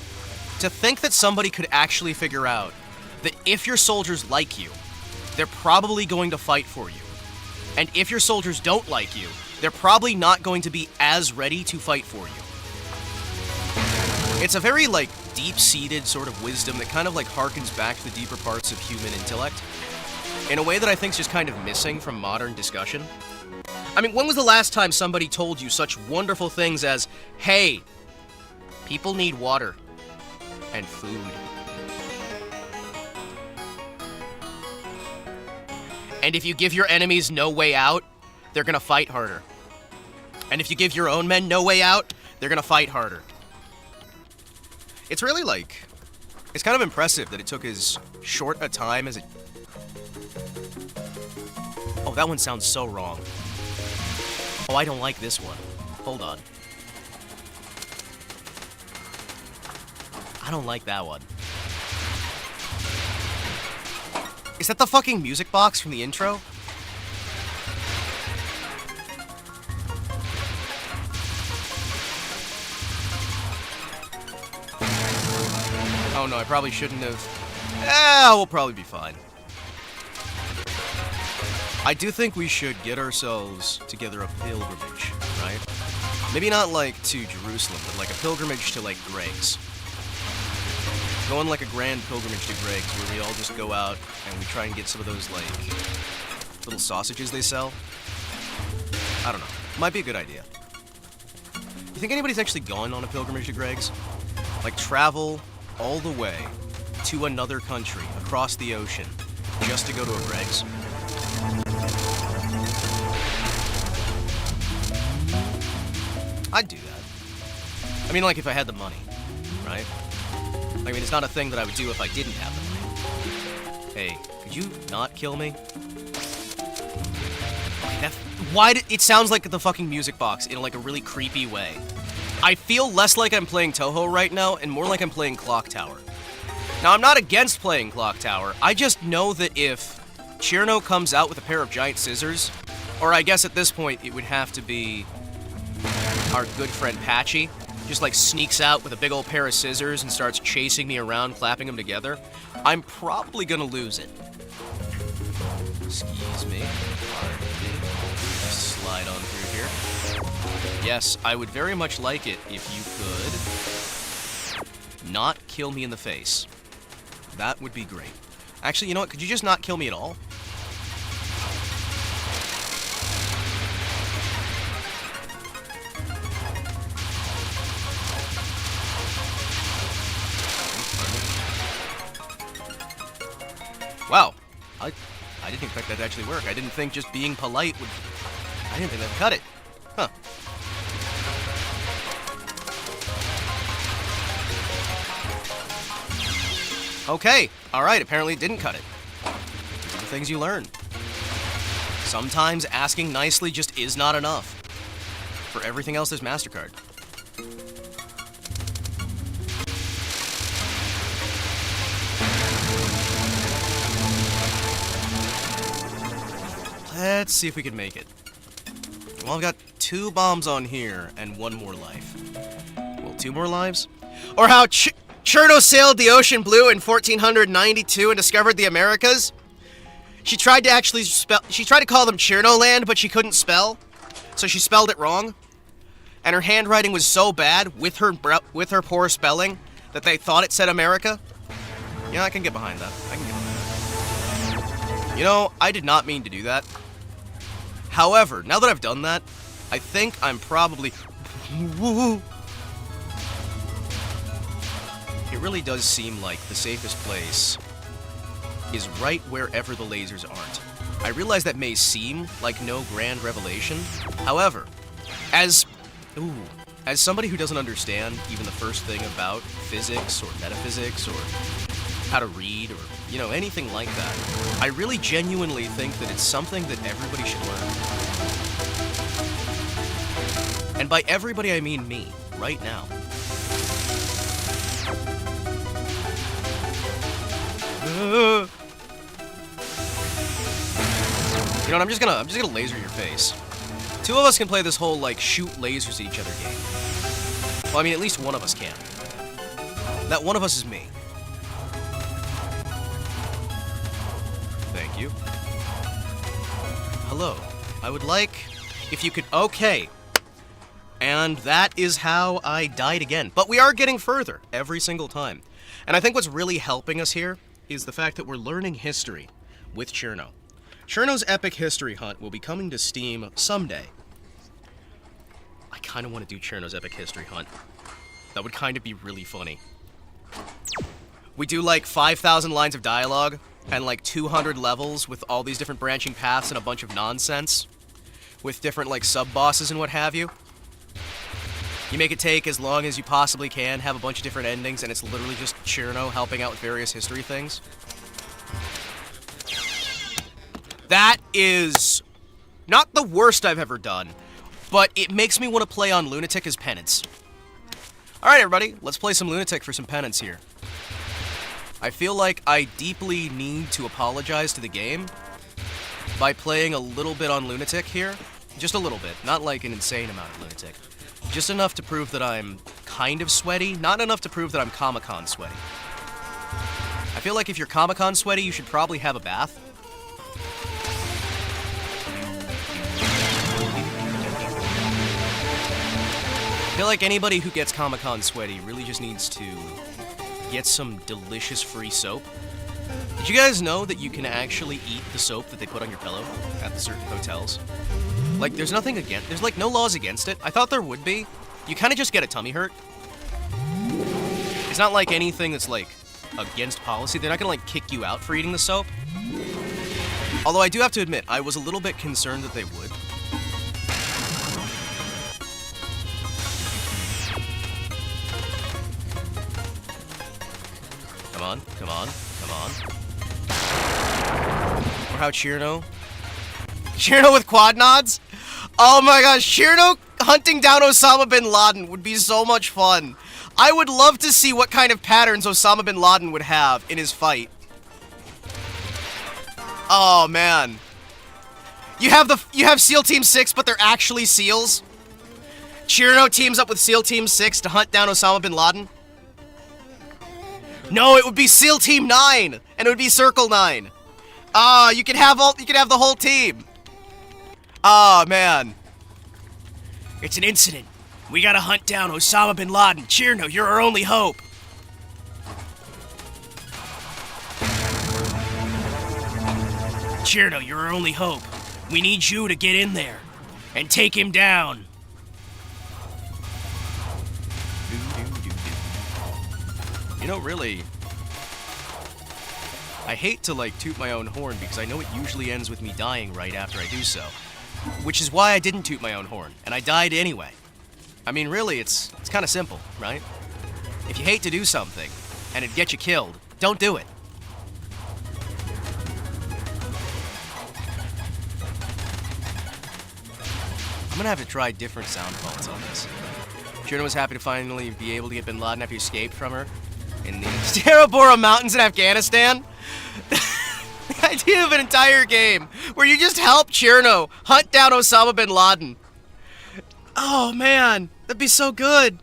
to think that somebody could actually figure out that if your soldiers like you, they're probably going to fight for you. And if your soldiers don't like you, they're probably not going to be as ready to fight for you. It's a very, like, deep-seated sort of wisdom that kind of, like, harkens back to the deeper parts of human intellect in a way that I think is just kind of missing from modern discussion. I mean, when was the last time somebody told you such wonderful things as, hey, people need water and food. And if you give your enemies no way out, they're gonna fight harder. And if you give your own men no way out, they're gonna fight harder. It's really, like, it's kind of impressive that it took as short a time as it... Oh, that one sounds so wrong. Oh, I don't like this one. Hold on. I don't like that one. Is that the fucking music box from the intro? Oh no, I probably shouldn't have... we'll probably be fine. I do think we should get ourselves together a pilgrimage, right? Maybe not, like, to Jerusalem, but, like, a pilgrimage to, like, Greg's. Go on like a grand pilgrimage to Greg's where we all just go out and we try and get some of those, like, little sausages they sell. I don't know. Might be a good idea. You think anybody's actually gone on a pilgrimage to Greg's? Like, travel all the way to another country, across the ocean, just to go to a Greg's? I'd do that. I mean, like, if I had the money, right? I mean, it's not a thing that I would do if I didn't have the money. Hey, could you not kill me? It sounds like the fucking music box in, like, a really creepy way. I feel less like I'm playing Touhou right now, and more like I'm playing Clock Tower. Now, I'm not against playing Clock Tower, I just know that if Cherno comes out with a pair of giant scissors, or I guess at this point it would have to be our good friend Patchy, just like sneaks out with a big old pair of scissors and starts chasing me around, clapping them together, I'm probably gonna lose it. Excuse me. Slide on through here. Yes, I would very much like it if you could not kill me in the face. That would be great. Actually, you know what? Could you just not kill me at all? Wow. I didn't expect that to actually work. I didn't think just being polite would... I didn't think that would cut it. Huh. Okay. Alright, apparently it didn't cut it. These are the things you learn. Sometimes asking nicely just is not enough. For everything else, there's MasterCard. Let's see if we can make it. Well, I've got 2 bombs on here and 1 more life. Well, 2 more lives? Or how Cherno sailed the ocean blue in 1492 and discovered the Americas? She tried to actually she tried to call them Cherno land, but she couldn't spell. So she spelled it wrong. And her handwriting was so bad with her poor spelling that they thought it said America. Yeah, I can get behind that. I can get behind that. You know, I did not mean to do that. However, now that I've done that, I think I'm probably... It really does seem like the safest place is right wherever the lasers aren't. I realize that may seem like no grand revelation. However, as somebody who doesn't understand even the first thing about physics or metaphysics or how to read or, you know, anything like that, I really genuinely think that it's something that everybody should learn. And by everybody, I mean me, right now. You know what, I'm just gonna laser your face. 2 of us can play this whole, like, shoot lasers at each other game. Well, I mean, at least one of us can. That one of us is me. Thank you. Hello. I would like, if you could... Okay. And that is how I died again. But we are getting further every single time. And I think what's really helping us here is the fact that we're learning history with Cherno. Cherno's Epic History Hunt will be coming to Steam someday. I kind of want to do Cherno's Epic History Hunt. That would kind of be really funny. We do like 5,000 lines of dialogue and like 200 levels with all these different branching paths and a bunch of nonsense with different like sub-bosses and what have you. You make it take as long as you possibly can, have a bunch of different endings, and it's literally just Cherno helping out with various history things. That is not the worst I've ever done, but it makes me want to play on Lunatic as penance. Alright everybody, let's play some Lunatic for some penance here. I feel like I deeply need to apologize to the game by playing a little bit on Lunatic here. Just a little bit, not like an insane amount of Lunatic. Just enough to prove that I'm kind of sweaty, not enough to prove that I'm Comic-Con sweaty. I feel like if you're Comic-Con sweaty, you should probably have a bath. I feel like anybody who gets Comic-Con sweaty really just needs to get some delicious free soap. Did you guys know that you can actually eat the soap that they put on your pillow at certain hotels? Like, there's nothing against, there's like no laws against it. I thought there would be. You kind of just get a tummy hurt. It's not like anything that's like against policy. They're not gonna like kick you out for eating the soap. Although I do have to admit, I was a little bit concerned that they would. Come on, come on, come on. Or how Chirno with quad nods? Oh my gosh, Chirno hunting down Osama bin Laden would be so much fun. I would love to see what kind of patterns Osama bin Laden would have in his fight. Oh man. You have SEAL Team 6, but they're actually SEALs? Chirno teams up with SEAL Team 6 to hunt down Osama bin Laden? No, it would be SEAL Team 9, and it would be Circle 9. You could have the whole team. Oh man. It's an incident. We gotta hunt down Osama bin Laden. Chirno, you're our only hope. Chirno, you're our only hope. We need you to get in there and take him down. You know, really, I hate to, like, toot my own horn because I know it usually ends with me dying right after I do so. Which is why I didn't toot my own horn, and I died anyway. I mean, really, it's kind of simple, right? If you hate to do something, and it gets you killed, don't do it. I'm gonna have to try different sound fonts on this. Chirno was happy to finally be able to get bin Laden after he escaped from her in the Tora Bora Mountains in Afghanistan. The idea of an entire game where you just help Chirno hunt down Osama bin Laden. Oh man, that'd be so good.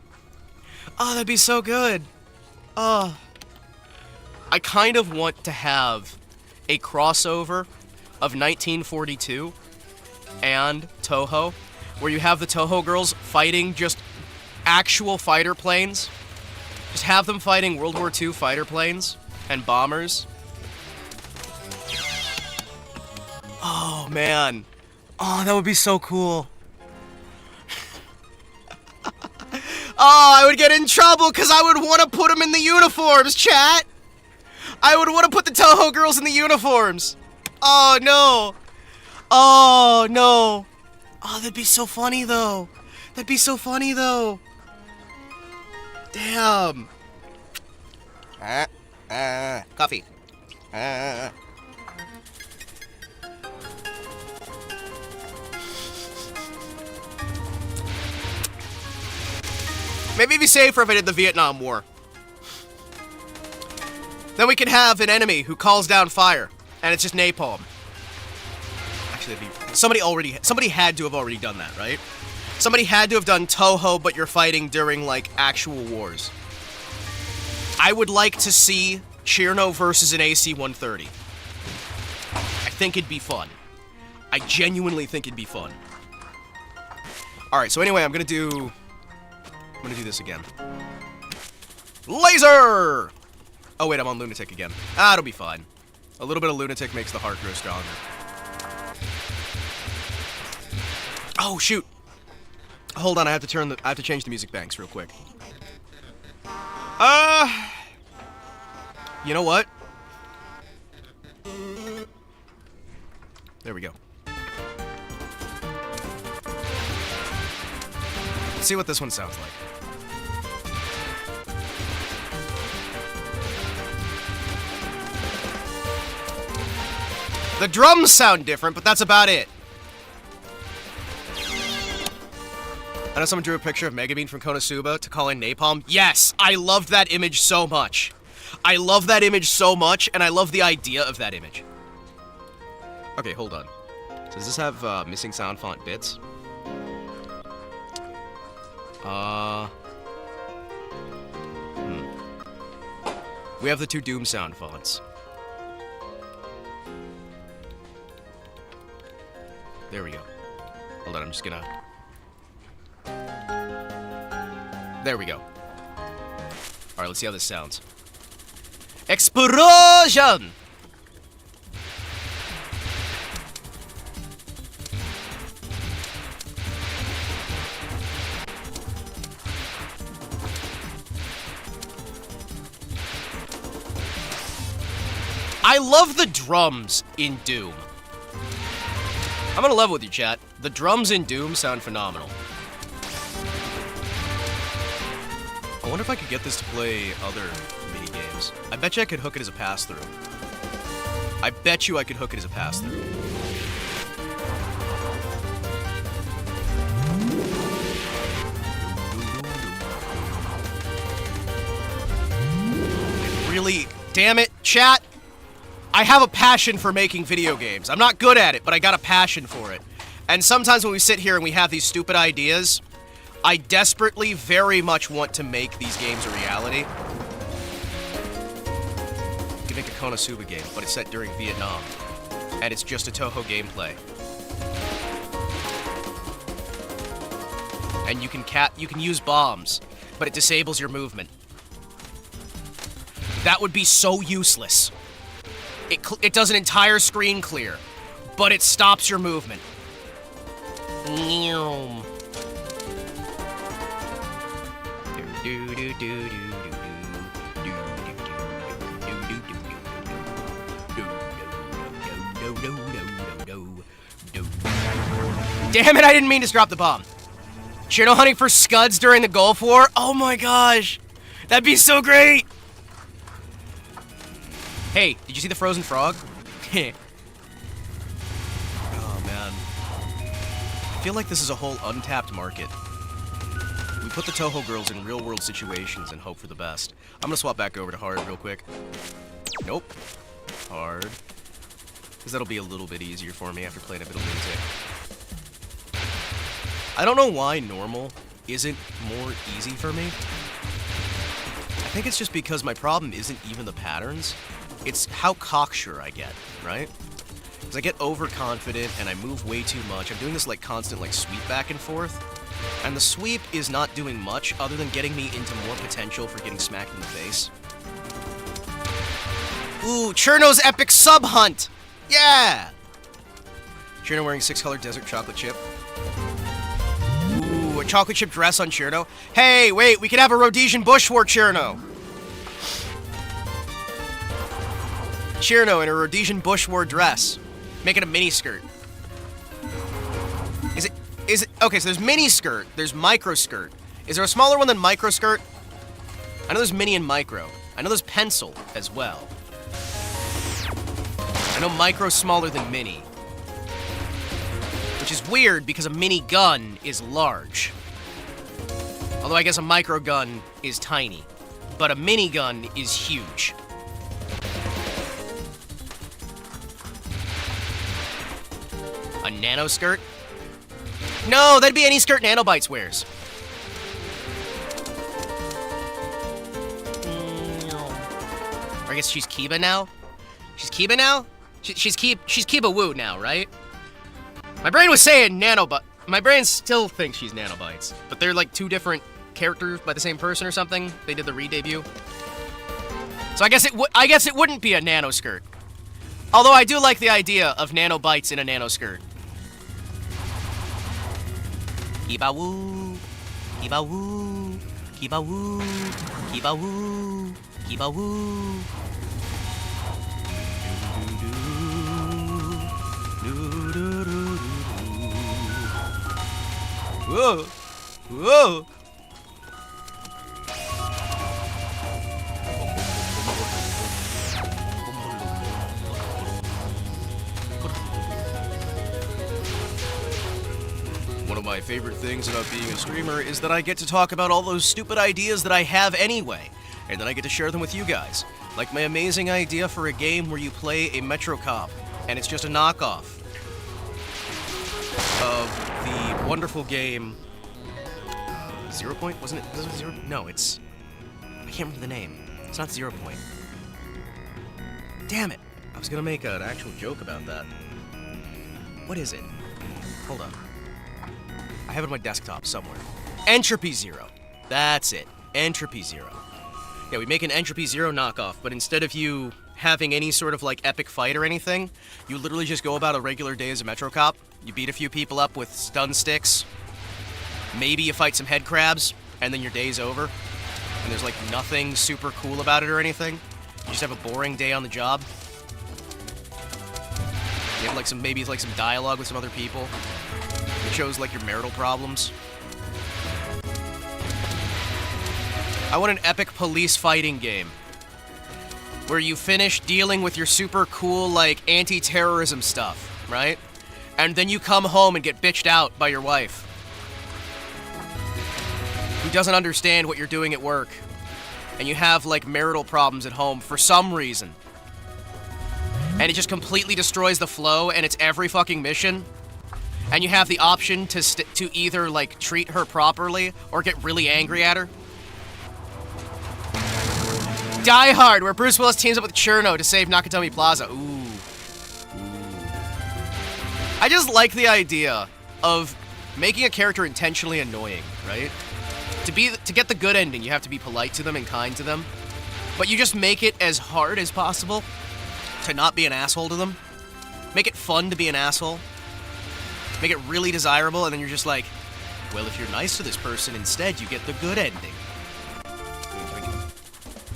Oh, that'd be so good. Oh. I kind of want to have a crossover of 1942 and Touhou, where you have the Touhou girls fighting just actual fighter planes. Just have them fighting World War II fighter planes and bombers. Oh, man. Oh, that would be so cool. Oh, I would get in trouble because I would want to put them in the uniforms, chat. I would want to put the Touhou girls in the uniforms. Oh, no. Oh, no. Oh, that'd be so funny, though. That'd be so funny, though. Damn. Coffee. Maybe it'd be safer if I did the Vietnam War. Then we could have an enemy who calls down fire, and it's just napalm. Actually, somebody had to have already done that, right? Somebody had to have done Touhou, but you're fighting during, like, actual wars. I would like to see Chirno versus an AC-130. I think it'd be fun. I genuinely think it'd be fun. Alright, so anyway, I'm gonna do this again. Laser! Oh wait, I'm on Lunatic again. Ah, it'll be fine. A little bit of Lunatic makes the heart grow stronger. Oh, shoot! Hold on, I have to change the music banks real quick. You know what? There we go. Let's see what this one sounds like. The drums sound different, but that's about it. I know someone drew a picture of Megabean from Konosuba to call in Napalm. Yes, I loved that image so much. I love that image so much, and I love the idea of that image. Okay, hold on. Does this have missing sound font bits? We have the two Doom sound fonts. There we go. Hold on, I'm just gonna... There we go. Alright, let's see how this sounds. Explosion! I love the drums in Doom. I'm gonna level with you, chat. The drums in Doom sound phenomenal. I wonder if I could get this to play other mini games. I bet you I could hook it as a pass-through. I bet you I could hook it as a pass-through. Really, damn it, chat. I have a passion for making video games. I'm not good at it, but I got a passion for it. And sometimes when we sit here and we have these stupid ideas, I desperately, very much want to make these games a reality. You can make a Konosuba game, but it's set during Vietnam. And it's just a Touhou gameplay. And you can use bombs, but it disables your movement. That would be so useless. It does an entire screen clear, but it stops your movement. Damn it, I didn't mean to drop the bomb. Chino hunting for scuds during the Gulf War? Oh my gosh. That'd be so great. Hey, did you see the frozen frog? Oh man. I feel like this is a whole untapped market. We put the Touhou girls in real-world situations and hope for the best. I'm gonna swap back over to hard real quick. Nope. Hard. Because that'll be a little bit easier for me after playing a bit of Lunatic. I don't know why normal isn't more easy for me. I think it's just because my problem isn't even the patterns. It's how cocksure I get, right? Because I get overconfident and I move way too much. I'm doing this like constant like sweep back and forth. And the sweep is not doing much other than getting me into more potential for getting smacked in the face. Ooh, Cherno's epic sub hunt! Yeah! Cherno wearing 6-color desert chocolate chip. Ooh, a chocolate chip dress on Cherno. Hey, wait, we could have a Rhodesian Bush War Cherno. Cherno in a Rhodesian Bush War dress. Making a mini skirt. Is it okay, so there's mini skirt, there's micro skirt. Is there a smaller one than micro skirt? I know there's mini and micro. I know there's pencil as well. I know micro's smaller than mini. Which is weird because a mini gun is large. Although I guess a micro gun is tiny. But a mini gun is huge. A nano skirt? No, that'd be any skirt Nanobites wears. Or I guess she's Kiba now? She's Kiba now? She's Kiba Woo now, right? My brain was saying Nanobite. My brain still thinks she's Nanobites. But they're like two different characters by the same person or something. They did the re-debut. So I guess it wouldn't be a nano skirt. Although I do like the idea of Nanobites in a nano skirt. Kiba Woo, Kiba Woo, Kiba Woo, Kiba Woo, Kiba Woo. Whoa, whoa. One of my favorite things about being a streamer is that I get to talk about all those stupid ideas that I have anyway, and then I get to share them with you guys. Like my amazing idea for a game where you play a Metro Cop, and it's just a knockoff of the wonderful game... 0 Point? Wasn't it? Was it 0? No, it's... I can't remember the name. It's not 0 Point. Damn it! I was gonna make an actual joke about that. What is it? Hold on. I have it on my desktop somewhere. Entropy Zero. That's it. Entropy Zero. Yeah, we make an Entropy Zero knockoff, but instead of you having any sort of, like, epic fight or anything, you literally just go about a regular day as a Metro Cop. You beat a few people up with stun sticks. Maybe you fight some head crabs, and then your day's over. And there's, like, nothing super cool about it or anything. You just have a boring day on the job. You have, like, some dialogue with some other people. It shows, like, your marital problems. I want an epic police fighting game. Where you finish dealing with your super cool, like, anti-terrorism stuff, right? And then you come home and get bitched out by your wife. Who doesn't understand what you're doing at work. And you have, like, marital problems at home for some reason. And it just completely destroys the flow, and it's every fucking mission. And you have the option to either, like, treat her properly or get really angry at her. Die Hard, where Bruce Willis teams up with Cherno to save Nakatomi Plaza. Ooh. I just like the idea of making a character intentionally annoying, right? To get the good ending, you have to be polite to them and kind to them. But you just make it as hard as possible to not be an asshole to them. Make it fun to be an asshole. Make it really desirable, and then you're just like, well, if you're nice to this person instead, you get the good ending.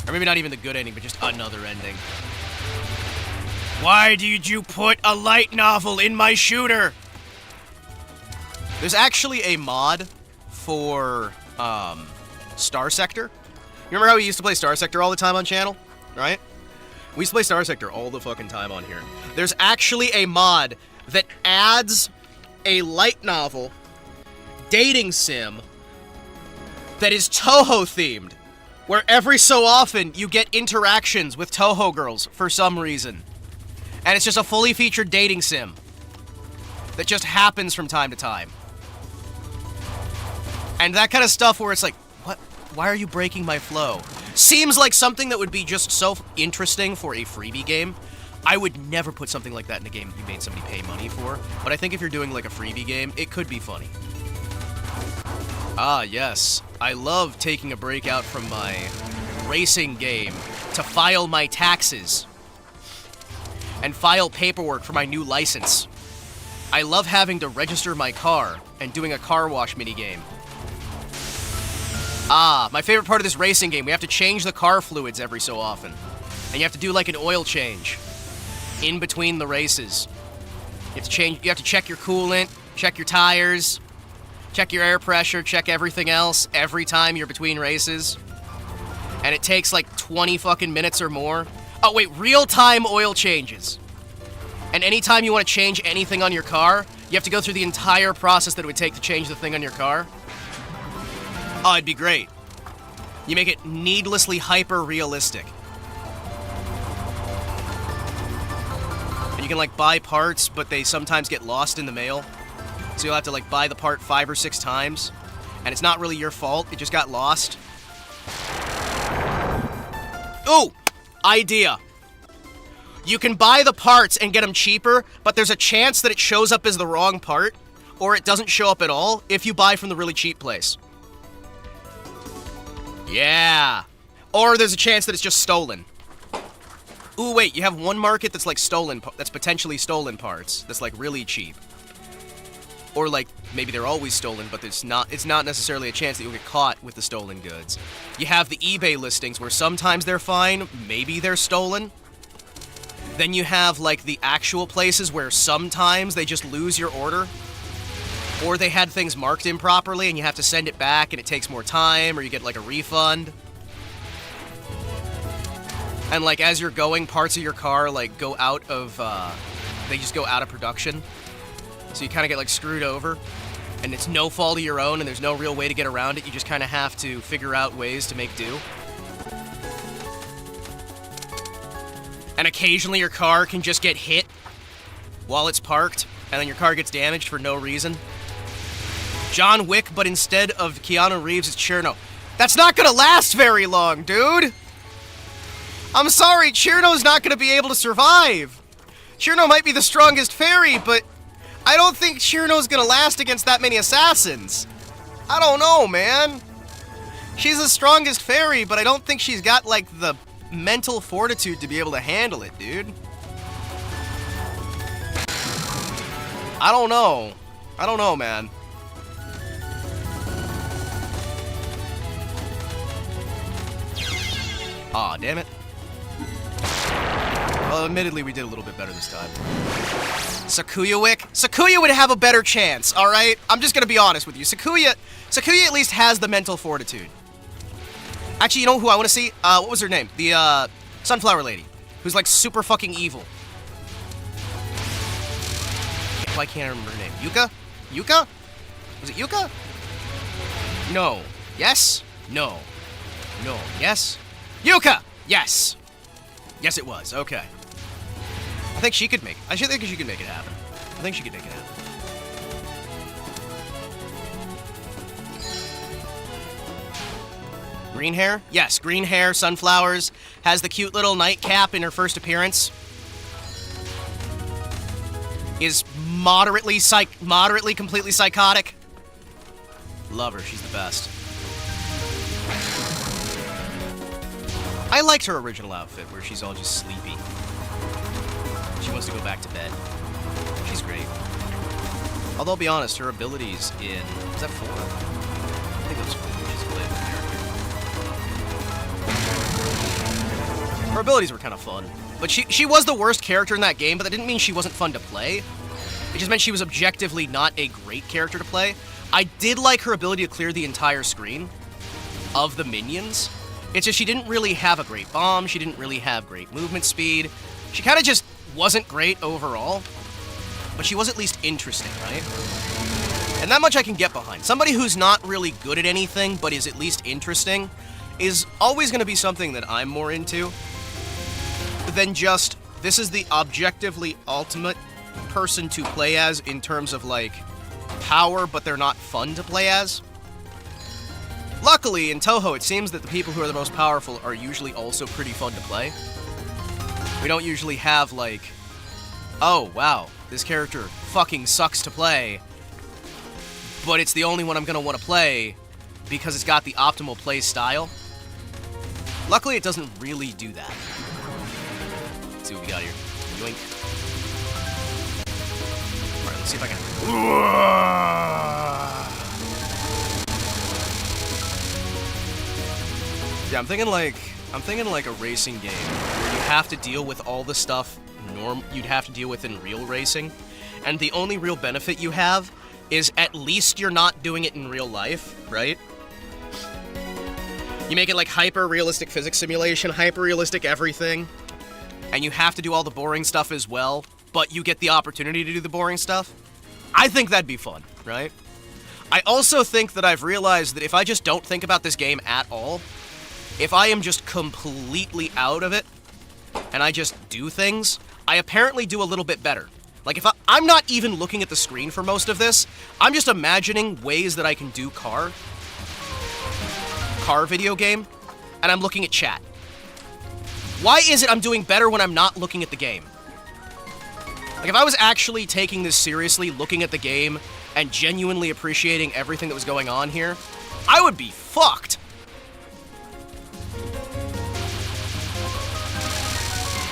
Or maybe not even the good ending, but just another ending. Why did you put a light novel in my shooter? There's actually a mod for Star Sector. You remember how we used to play Star Sector all the time on channel? Right? We used to play Star Sector all the fucking time on here. There's actually a mod that adds a light novel dating sim that is Touhou themed. Where every so often you get interactions with Touhou girls for some reason. And it's just a fully featured dating sim that just happens from time to time. And that kind of stuff where it's like, what? Why are you breaking my flow? Seems like something that would be just so interesting for a freebie game. I would never put something like that in a game that you made somebody pay money for. But I think if you're doing like a freebie game, it could be funny. Ah, yes. I love taking a break out from my racing game to file my taxes and file paperwork for my new license. I love having to register my car and doing a car wash minigame. Ah, my favorite part of this racing game, we have to change the car fluids every so often. And you have to do like an oil change in between the races. You have to check your coolant, check your tires, check your air pressure, check everything else every time you're between races. And it takes like 20 fucking minutes or more. Oh wait, real-time oil changes. And anytime you want to change anything on your car, you have to go through the entire process that it would take to change the thing on your car. Oh, it'd be great. You make it needlessly hyper-realistic. And you can like buy parts, but they sometimes get lost in the mail. So you'll have to like buy the part 5 or 6 times. And it's not really your fault, it just got lost. Ooh! Idea. You can buy the parts and get them cheaper, but there's a chance that it shows up as the wrong part, or it doesn't show up at all if you buy from the really cheap place. Yeah. Or there's a chance that it's just stolen. Ooh, wait, you have one market that's like stolen, that's potentially stolen parts, that's like really cheap. Or like, maybe they're always stolen, but it's not necessarily a chance that you'll get caught with the stolen goods. You have the eBay listings where sometimes they're fine, maybe they're stolen. Then you have like the actual places where sometimes they just lose your order. Or they had things marked improperly and you have to send it back and it takes more time, or you get like a refund. And like as you're going, parts of your car like go out of, they just go out of production. So you kind of get like screwed over, and it's no fault of your own, and there's no real way to get around it. You just kind of have to figure out ways to make do. And occasionally your car can just get hit while it's parked, and then your car gets damaged for no reason. John Wick, but instead of Keanu Reeves, it's Cherno. That's not gonna last very long, dude! I'm sorry, Cherno's not gonna be able to survive. Cherno might be the strongest fairy, but I don't think Cherno's gonna last against that many assassins. I don't know, man. She's the strongest fairy, but I don't think she's got, like, the mental fortitude to be able to handle it, dude. I don't know. I don't know, man. Aw, damn it. Well, admittedly, we did a little bit better this time. Sakuya would have a better chance, alright? I'm just gonna be honest with you. Sakuya at least has the mental fortitude. Actually, you know who I want to see? What was her name? The, Sunflower Lady. Who's, like, super fucking evil. Why can't I remember her name? Yuka? Yuka? Was it Yuka? No. Yes? No. No. Yes? Yuka! Yes! Yes, it was. Okay. I think she could make it. I should think she could make it happen. I think she could make it happen. Green hair? Yes, green hair, sunflowers. Has the cute little nightcap in her first appearance. Is moderately completely psychotic. Love her. She's the best. I liked her original outfit where she's all just sleepy. She wants to go back to bed. She's great. Although, I'll be honest, her abilities in... Was that 4? I think it was 4. She's a good character. Her abilities were kind of fun. But she was the worst character in that game, but that didn't mean she wasn't fun to play. It just meant she was objectively not a great character to play. I did like her ability to clear the entire screen of the minions. It's just she didn't really have a great bomb, she didn't really have great movement speed. She kind of just wasn't great overall, but she was at least interesting, right? And that much I can get behind. Somebody who's not really good at anything, but is at least interesting, is always going to be something that I'm more into than just, this is the objectively ultimate person to play as in terms of, like, power, but they're not fun to play as. Luckily, in Touhou, it seems that the people who are the most powerful are usually also pretty fun to play. We don't usually have, like, oh, wow, this character fucking sucks to play, but it's the only one I'm gonna want to play because it's got the optimal play style. Luckily, it doesn't really do that. Let's see what we got here. Yoink. Alright, let's see if I can... Yeah, I'm thinking like a racing game where you have to deal with all the stuff you'd have to deal with in real racing, and the only real benefit you have is at least you're not doing it in real life, right? You make it like hyper-realistic physics simulation, hyper-realistic everything, and you have to do all the boring stuff as well, but you get the opportunity to do the boring stuff. I think that'd be fun, right? I also think that I've realized that if I just don't think about this game at all, if I am just completely out of it, and I just do things, I apparently do a little bit better. Like, if I'm not even looking at the screen for most of this, I'm just imagining ways that I can do car video game, and I'm looking at chat. Why is it I'm doing better when I'm not looking at the game? Like, if I was actually taking this seriously, looking at the game, and genuinely appreciating everything that was going on here, I would be fucked.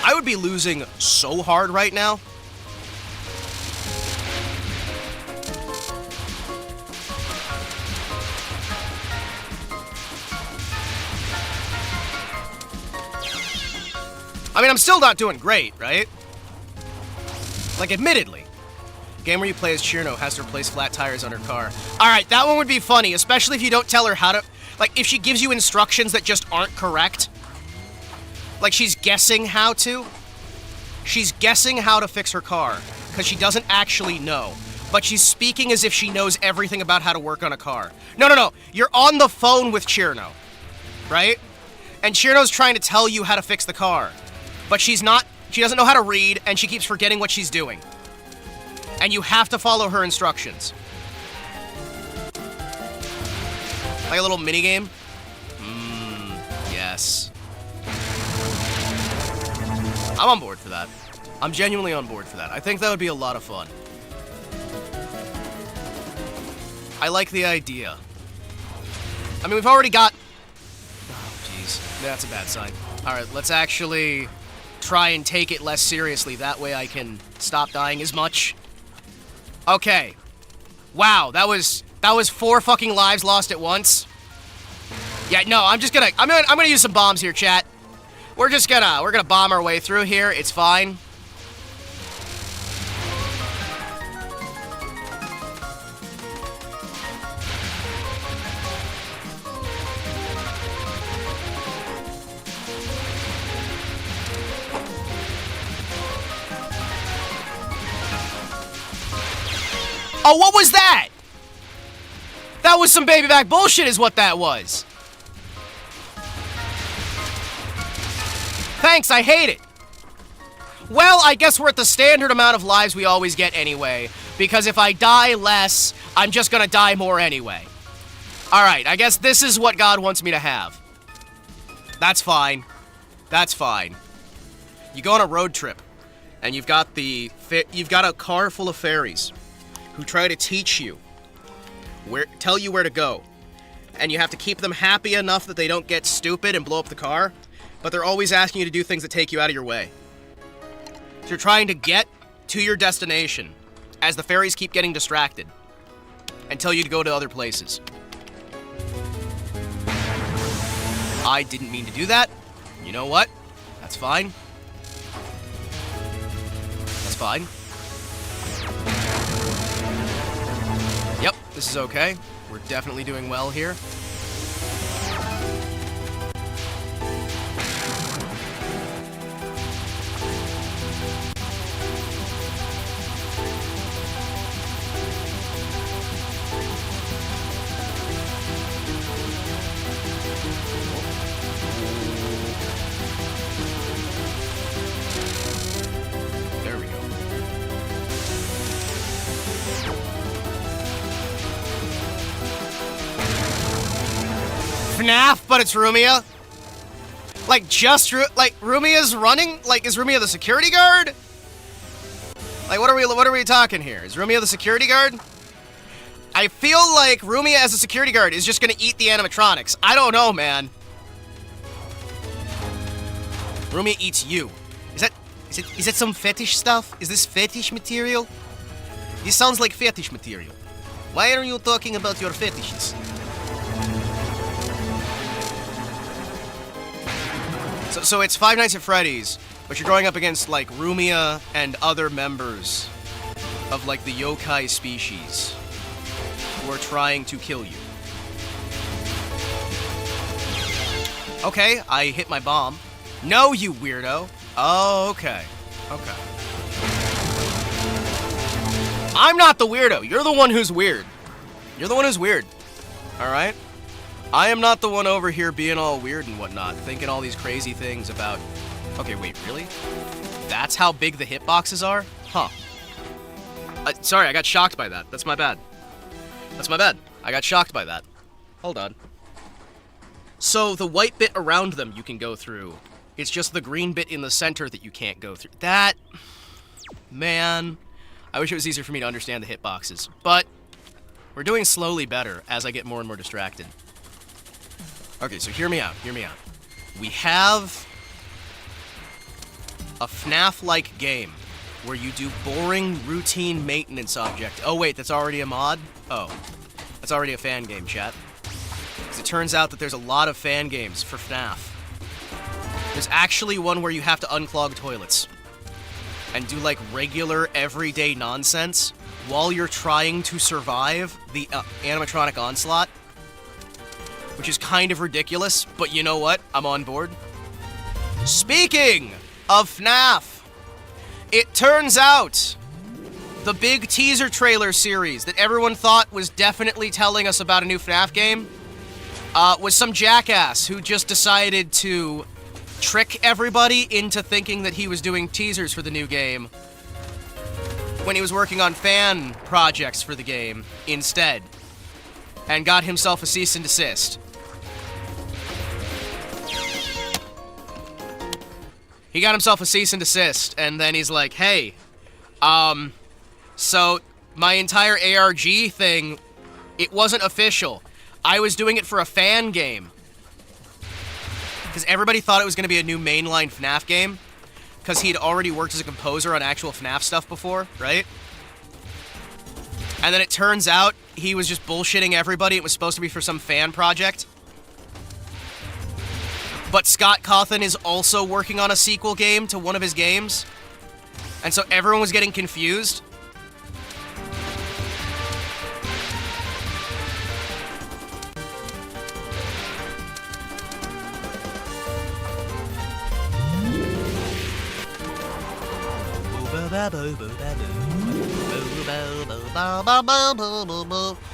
I would be losing so hard right now. I mean, I'm still not doing great, right? Like, admittedly. Game where you play as Chirno has to replace flat tires on her car. Alright, that one would be funny, especially if you don't tell her how to... Like, if she gives you instructions that just aren't correct. Like, she's guessing how to. She's guessing how to fix her car, because she doesn't actually know. But she's speaking as if she knows everything about how to work on a car. No. You're on the phone with Chirno, right? And Chirno's trying to tell you how to fix the car. But she doesn't know how to read, and she keeps forgetting what she's doing. And you have to follow her instructions. Like a little minigame? Yes. I'm on board for that. I'm genuinely on board for that. I think that would be a lot of fun. I like the idea. I mean, we've already got That's a bad sign. Alright, let's actually try and take it less seriously. That way I can stop dying as much. Okay. Wow, that was 4 fucking lives lost at once. Yeah, no, I'm gonna use some bombs here, chat. We're gonna bomb our way through here. It's fine. Oh, what was that? That was some baby back bullshit is what that was. Thanks, I hate it. Well, I guess we're at the standard amount of lives we always get anyway, because if I die less, I'm just gonna die more anyway. Alright, I guess this is what God wants me to have. That's fine. That's fine. You go on a road trip, and you've got a car full of fairies who try to teach you, tell you where to go. And you have to keep them happy enough that they don't get stupid and blow up the car, but they're always asking you to do things that take you out of your way. So you're trying to get to your destination as the fairies keep getting distracted and tell you to go to other places. I didn't mean to do that. You know what? That's fine. That's fine. Yep, this is okay. We're definitely doing well here. There we go. FNAF, but it's Rumia? Like, Rumia's running? Like, is Rumia the security guard? Like, what are we talking here? Is Rumia the security guard? I feel like Rumia as a security guard is just gonna eat the animatronics. I don't know, man. Rumia eats you. Is it some fetish stuff? Is this fetish material? This sounds like fetish material. Why are you talking about your fetishes? So it's Five Nights at Freddy's, but you're going up against, like, Rumia and other members of, like, the yokai species who are trying to kill you. Okay, I hit my bomb. No, you weirdo. Oh, okay. Okay. I'm not the weirdo. You're the one who's weird. You're the one who's weird. Alright? I am not the one over here being all weird and whatnot, thinking all these crazy things about... Okay, wait, really? That's how big the hitboxes are? Huh. Sorry, I got shocked by that. That's my bad. That's my bad. I got shocked by that. Hold on. So, the white bit around them you can go through. It's just the green bit in the center that you can't go through. That... Man... I wish it was easier for me to understand the hitboxes. But... we're doing slowly better as I get more and more distracted. Okay, so hear me out, hear me out. We have a FNAF-like game where you do boring, routine maintenance object. Oh wait, that's already a mod? Oh, that's already a fan game, chat. Because it turns out that there's a lot of fan games for FNAF. There's actually one where you have to unclog toilets and do like regular, everyday nonsense while you're trying to survive the animatronic onslaught. Which is kind of ridiculous, but you know what? I'm on board. Speaking of FNAF, it turns out the big teaser trailer series that everyone thought was definitely telling us about a new FNAF game was some jackass who just decided to trick everybody into thinking that he was doing teasers for the new game when he was working on fan projects for the game instead, and got himself a cease and desist. He got himself a cease and desist, and then he's like, hey, so my entire ARG thing, it wasn't official. I was doing it for a fan game. because everybody thought it was going to be a new mainline FNAF game, because he'd already worked as a composer on actual FNAF stuff before, right? And then it turns out he was just bullshitting everybody. It was supposed to be for some fan project. But Scott Cawthon is also working on a sequel game to one of his games. And so everyone was getting confused.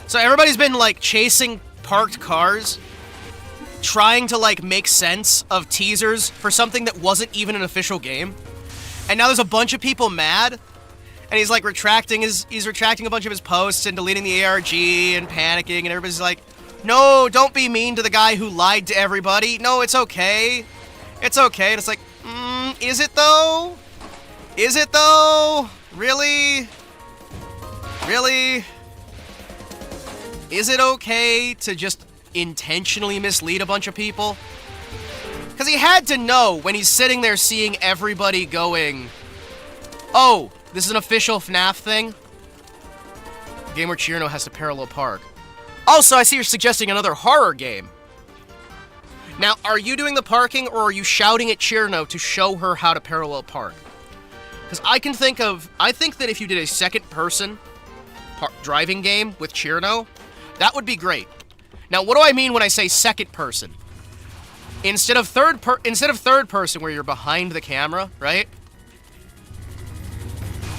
So everybody's been, like, chasing parked cars, trying to, like, make sense of teasers for something that wasn't even an official game. And now there's a bunch of people mad, and he's, like, retracting a bunch of his posts and deleting the ARG and panicking, and everybody's like, no, don't be mean to the guy who lied to everybody. No, it's okay. It's okay. And it's like, is it though? Is it though? Really? Really? Is it okay to just intentionally mislead a bunch of people? Because he had to know when he's sitting there seeing everybody going, oh, this is an official FNAF thing? A game where Chirno has to parallel park. Also, I see you're suggesting another horror game. Now, are you doing the parking, or are you shouting at Chirno to show her how to parallel park? Because I think that if you did a second-person driving game with Chirno, that would be great. Now, what do I mean when I say second-person? Instead of third person, where you're behind the camera, right?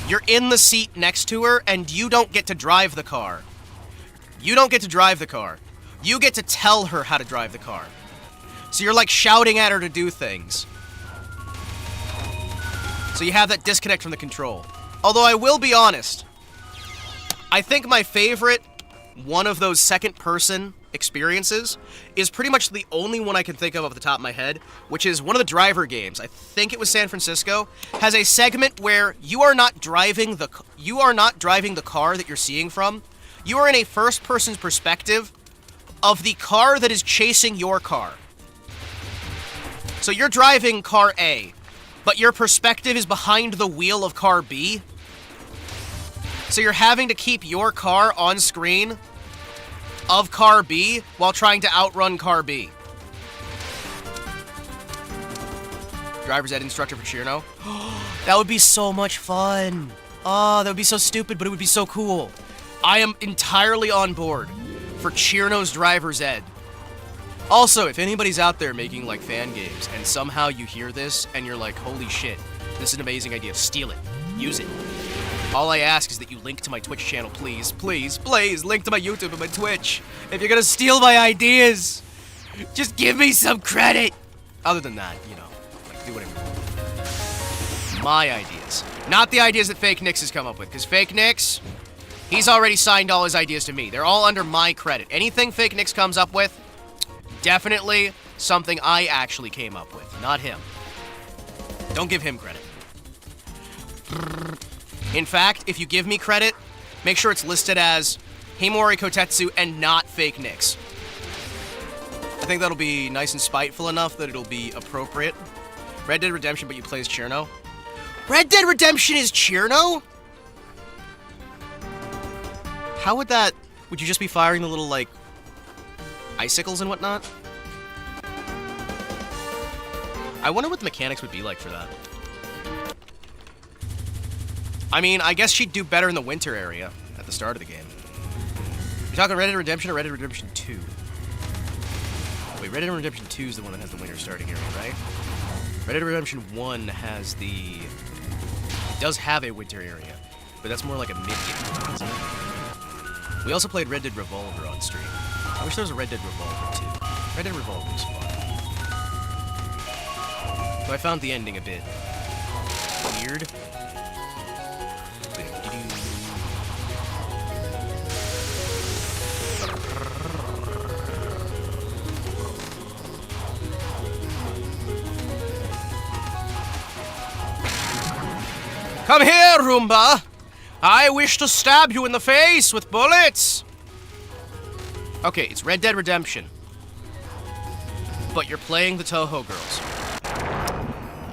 You're in the seat next to her, and you don't get to drive the car. You don't get to drive the car. You get to tell her how to drive the car. So you're, like, shouting at her to do things. So you have that disconnect from the control. Although I will be honest, I think my favorite one of those second-person experiences is pretty much the only one I can think of off the top of my head, which is one of the driver games. I think it was San Francisco, has a segment where you are not driving the car that you're seeing from. You are in a first-person's perspective of the car that is chasing your car. So you're driving car A, but your perspective is behind the wheel of car B. So you're having to keep your car on screen of car B while trying to outrun car B. Driver's ed instructor for Chirno. That would be so much fun. Oh, that would be so stupid, but it would be so cool. I am entirely on board for Chirno's driver's ed. Also, if anybody's out there making, like, fan games, and somehow you hear this, and you're like, holy shit, this is an amazing idea, steal it. Use it. All I ask is that you link to my Twitch channel, please. Please, please, link to my YouTube and my Twitch. If you're gonna steal my ideas, just give me some credit. Other than that, you know, like, do whatever you want. My ideas. Not the ideas that Fake Nix has come up with, because Fake Nix, he's already signed all his ideas to me. They're all under my credit. Anything Fake Nix comes up with, definitely something I actually came up with, not him. Don't give him credit. In fact, if you give me credit, make sure it's listed as Himawari Kotetsu and not Fake Nix. I think that'll be nice and spiteful enough that it'll be appropriate. Red Dead Redemption, but you play as Chirno? Red Dead Redemption is Chirno? How would that... Would you just be firing the little, like, icicles and whatnot? I wonder what the mechanics would be like for that. I mean, I guess she'd do better in the winter area at the start of the game. You're talking Red Dead Redemption or Red Dead Redemption 2? Wait, Red Dead Redemption 2 is the one that has the winter starting area, right? Red Dead Redemption 1 has the... It does have a winter area, but that's more like a mid-game, isn't it? We also played Red Dead Revolver on stream. I wish there was a Red Dead Revolver, too. Red Dead Revolver was fun. So I found the ending a bit weird. Come here, Roomba! I wish to stab you in the face with bullets! Okay, it's Red Dead Redemption. but you're playing the Touhou girls.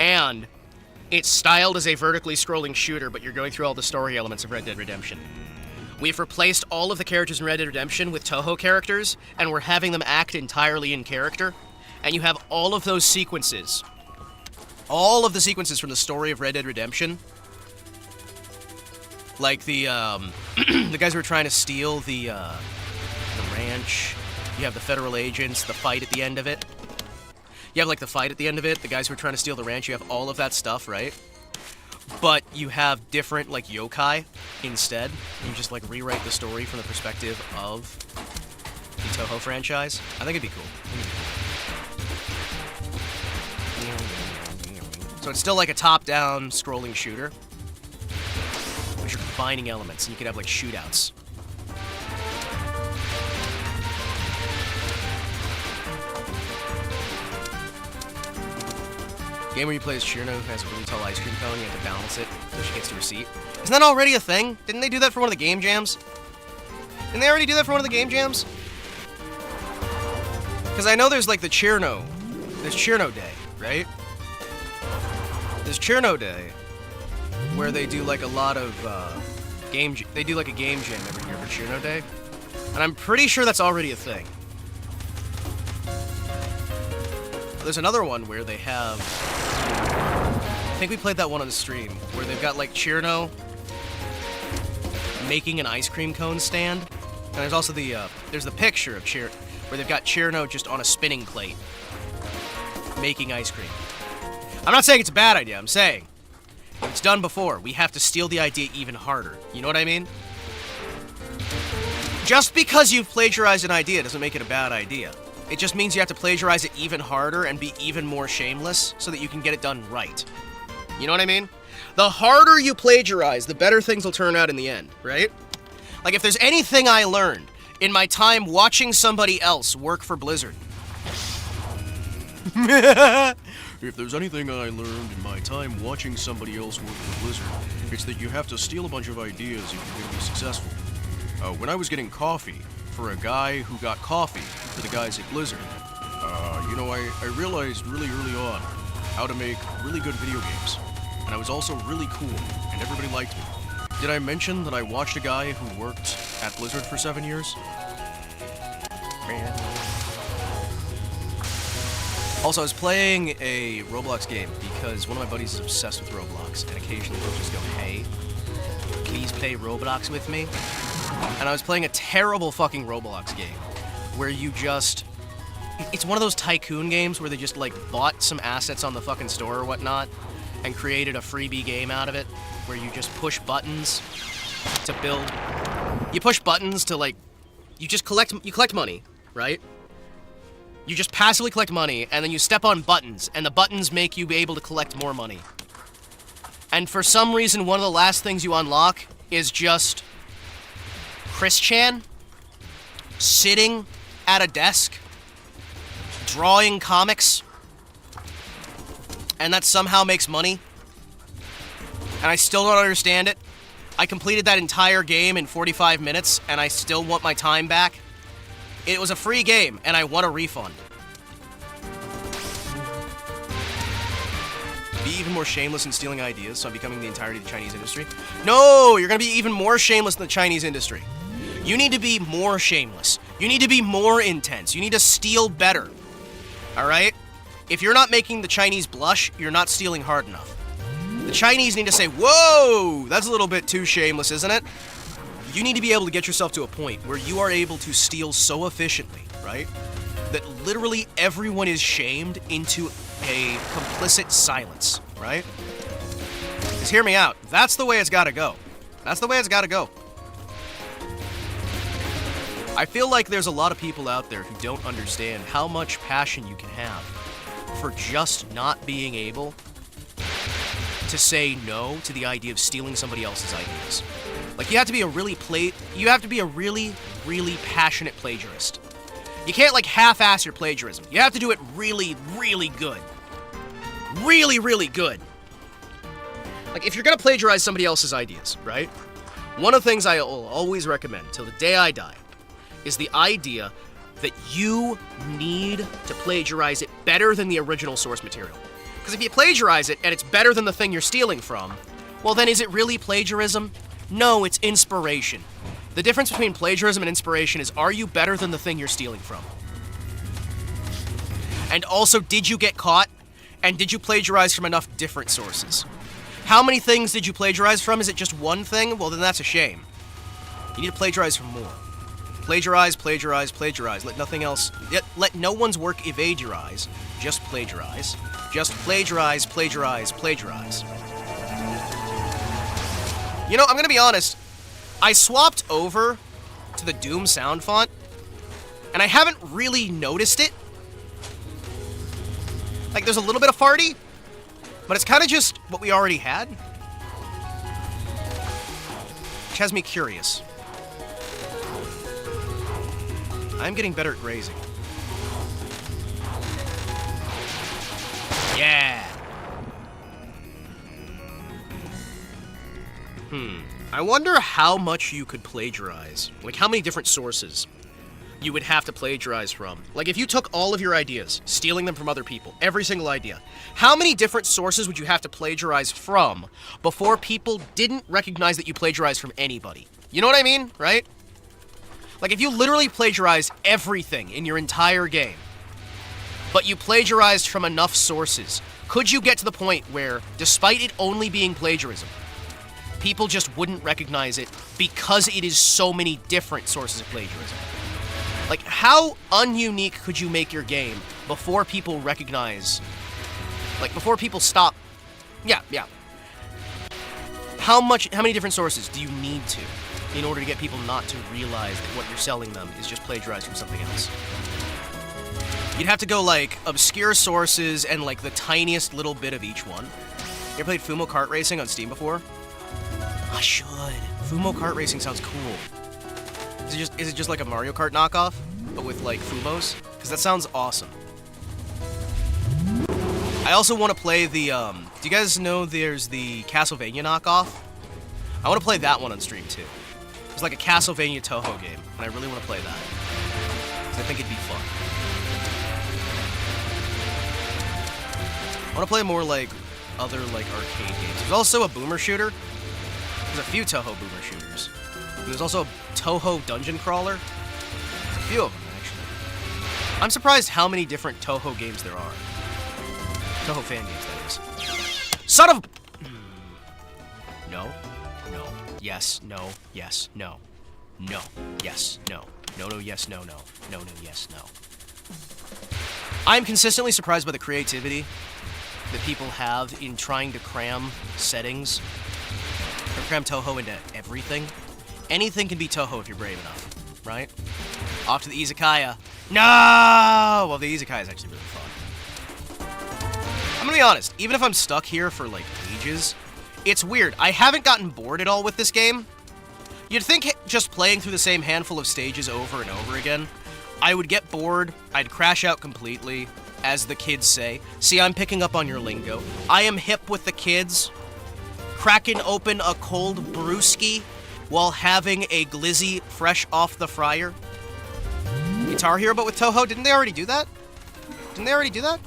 And it's styled as a vertically scrolling shooter, but you're going through all the story elements of Red Dead Redemption. We've replaced all of the characters in Red Dead Redemption with Touhou characters, and we're having them act entirely in character. And you have all of those sequences. All of the sequences from the story of Red Dead Redemption. Like the the guys who were trying to steal the ranch. You have the federal agents, the fight at the end of it. You have, like, the fight at the end of it, the guys who are trying to steal the ranch, you have all of that stuff, right? But you have different, like, yokai instead. You just, like, rewrite the story from the perspective of the Touhou franchise. I think it'd be cool. So it's still like a top-down scrolling shooter, but you're combining elements, and you could have, like, shootouts. Game where you play as Shirno, who has a really tall ice cream cone, you have to balance it so she gets to her seat. Isn't that already a thing? Didn't they do that for one of the game jams? Didn't they already do that for one of the game jams? Because I know there's, like, the Chirno. There's Chirno Day, right? There's Chirno Day, where they do, like, a lot of, they do, like, a game jam every year for Chirno Day. And I'm pretty sure that's already a thing. There's another one where they have... I think we played that one on the stream, where they've got, like, Chirno making an ice cream cone stand. And there's also the, there's the picture of Chirno, where they've got Chirno just on a spinning plate, making ice cream. I'm not saying it's a bad idea, I'm saying, if it's done before, we have to steal the idea even harder. You know what I mean? Just because you've plagiarized an idea doesn't make it a bad idea. It just means you have to plagiarize it even harder and be even more shameless so that you can get it done right. You know what I mean? The harder you plagiarize, the better things will turn out in the end, right? Like, if there's anything I learned in my time watching somebody else work for Blizzard. If there's anything I learned in my time watching somebody else work for Blizzard, it's that you have to steal a bunch of ideas if you're going to be successful. When I was getting coffee for a guy who got coffee for the guys at Blizzard, you know, I realized really early on how to make really good video games. And I was also really cool, and everybody liked me. Did I mention that I watched a guy who worked at Blizzard for 7 years? Also, I was playing a Roblox game because one of my buddies is obsessed with Roblox, and occasionally he'll just go, hey, please play Roblox with me? And I was playing a terrible fucking Roblox game where you just... It's one of those tycoon games where they just, like, bought some assets on the fucking store or whatnot and created a freebie game out of it where you just push buttons to build... You push buttons to, like... You collect money, right? You just passively collect money, and then you step on buttons, and the buttons make you be able to collect more money. And for some reason, one of the last things you unlock is just Chris Chan sitting at a desk, drawing comics, and that somehow makes money. And I still don't understand it. I completed that entire game in 45 minutes, and I still want my time back. It was a free game, and I want a refund. Be even more shameless in stealing ideas, so I'm becoming the entirety of the Chinese industry. No, you're gonna be even more shameless than the Chinese industry. You need to be more shameless. You need to be more intense. You need to steal better. Alright? If you're not making the Chinese blush, you're not stealing hard enough. The Chinese need to say, whoa, that's a little bit too shameless, isn't it? You need to be able to get yourself to a point where you are able to steal so efficiently, right, that literally everyone is shamed into a complicit silence, right? Just hear me out. That's the way it's gotta go. That's the way it's gotta go. I feel like there's a lot of people out there who don't understand how much passion you can have for just not being able to say no to the idea of stealing somebody else's ideas. Like, you have to be a really really passionate plagiarist. You can't, like, half-ass your plagiarism. You have to do it really, really good. Really, really good. Like, if you're gonna plagiarize somebody else's ideas, right? One of the things I will always recommend, till the day I die, is the idea that you need to plagiarize it better than the original source material. Because if you plagiarize it and it's better than the thing you're stealing from, well then is it really plagiarism? No, it's inspiration. The difference between plagiarism and inspiration is, are you better than the thing you're stealing from? And also, did you get caught? And did you plagiarize from enough different sources? How many things did you plagiarize from? Is it just one thing? Well, then that's a shame. You need to plagiarize from more. Plagiarize, plagiarize, plagiarize. Let nothing else... Let no one's work evade your eyes. Just plagiarize. Just plagiarize, plagiarize, plagiarize. You know, I'm gonna be honest. I swapped over to the Doom sound font, and I haven't really noticed it. Like, there's a little bit of farty, but it's kind of just what we already had. Which has me curious. I'm getting better at grazing. Yeah! I wonder how much you could plagiarize. Like, how many different sources you would have to plagiarize from. Like, if you took all of your ideas, stealing them from other people, every single idea, how many different sources would you have to plagiarize from before people didn't recognize that you plagiarized from anybody? You know what I mean, right? Like, if you literally plagiarized everything in your entire game, but you plagiarized from enough sources, could you get to the point where, despite it only being plagiarism, people just wouldn't recognize it because it is so many different sources of plagiarism? Like, how ununique could you make your game before people recognize... Like, before people stop... Yeah. How many different sources do you need to in order to get people not to realize that what you're selling them is just plagiarized from something else? You'd have to go, like, obscure sources and, like, the tiniest little bit of each one. You ever played Fumo Kart Racing on Steam before? I should. Fumo Kart Racing sounds cool. Is it just like a Mario Kart knockoff, but with, like, Fumos? Because that sounds awesome. I also want to play the, do you guys know there's the Castlevania knockoff? I want to play that one on stream, too. It's like a Castlevania Touhou game, and I really want to play that. Because I think it'd be fun. I want to play more, like, other, like, arcade games. There's also a boomer shooter. There's a few Touhou boomer shooters. And there's also a Touhou dungeon crawler. There's a few of them, actually. I'm surprised how many different Touhou games there are. Touhou fan games, that is. Son of... No. No. Yes. No. Yes. No. No. Yes. No. No, no, yes, no, no. No, no, yes, no. I'm consistently surprised by the creativity that people have in trying to cram settings, or cram Touhou into everything. Anything can be Touhou if you're brave enough, right? Off to the izakaya. No! Well, the izakaya is actually really fun. I'm gonna be honest, even if I'm stuck here for, like, ages, it's weird. I haven't gotten bored at all with this game. You'd think just playing through the same handful of stages over and over again, I would get bored, I'd crash out completely, as the kids say. See, I'm picking up on your lingo. I am hip with the kids, cracking open a cold brewski while having a glizzy fresh off the fryer. Guitar Hero, but with Touhou? Didn't they already do that? Didn't they already do that?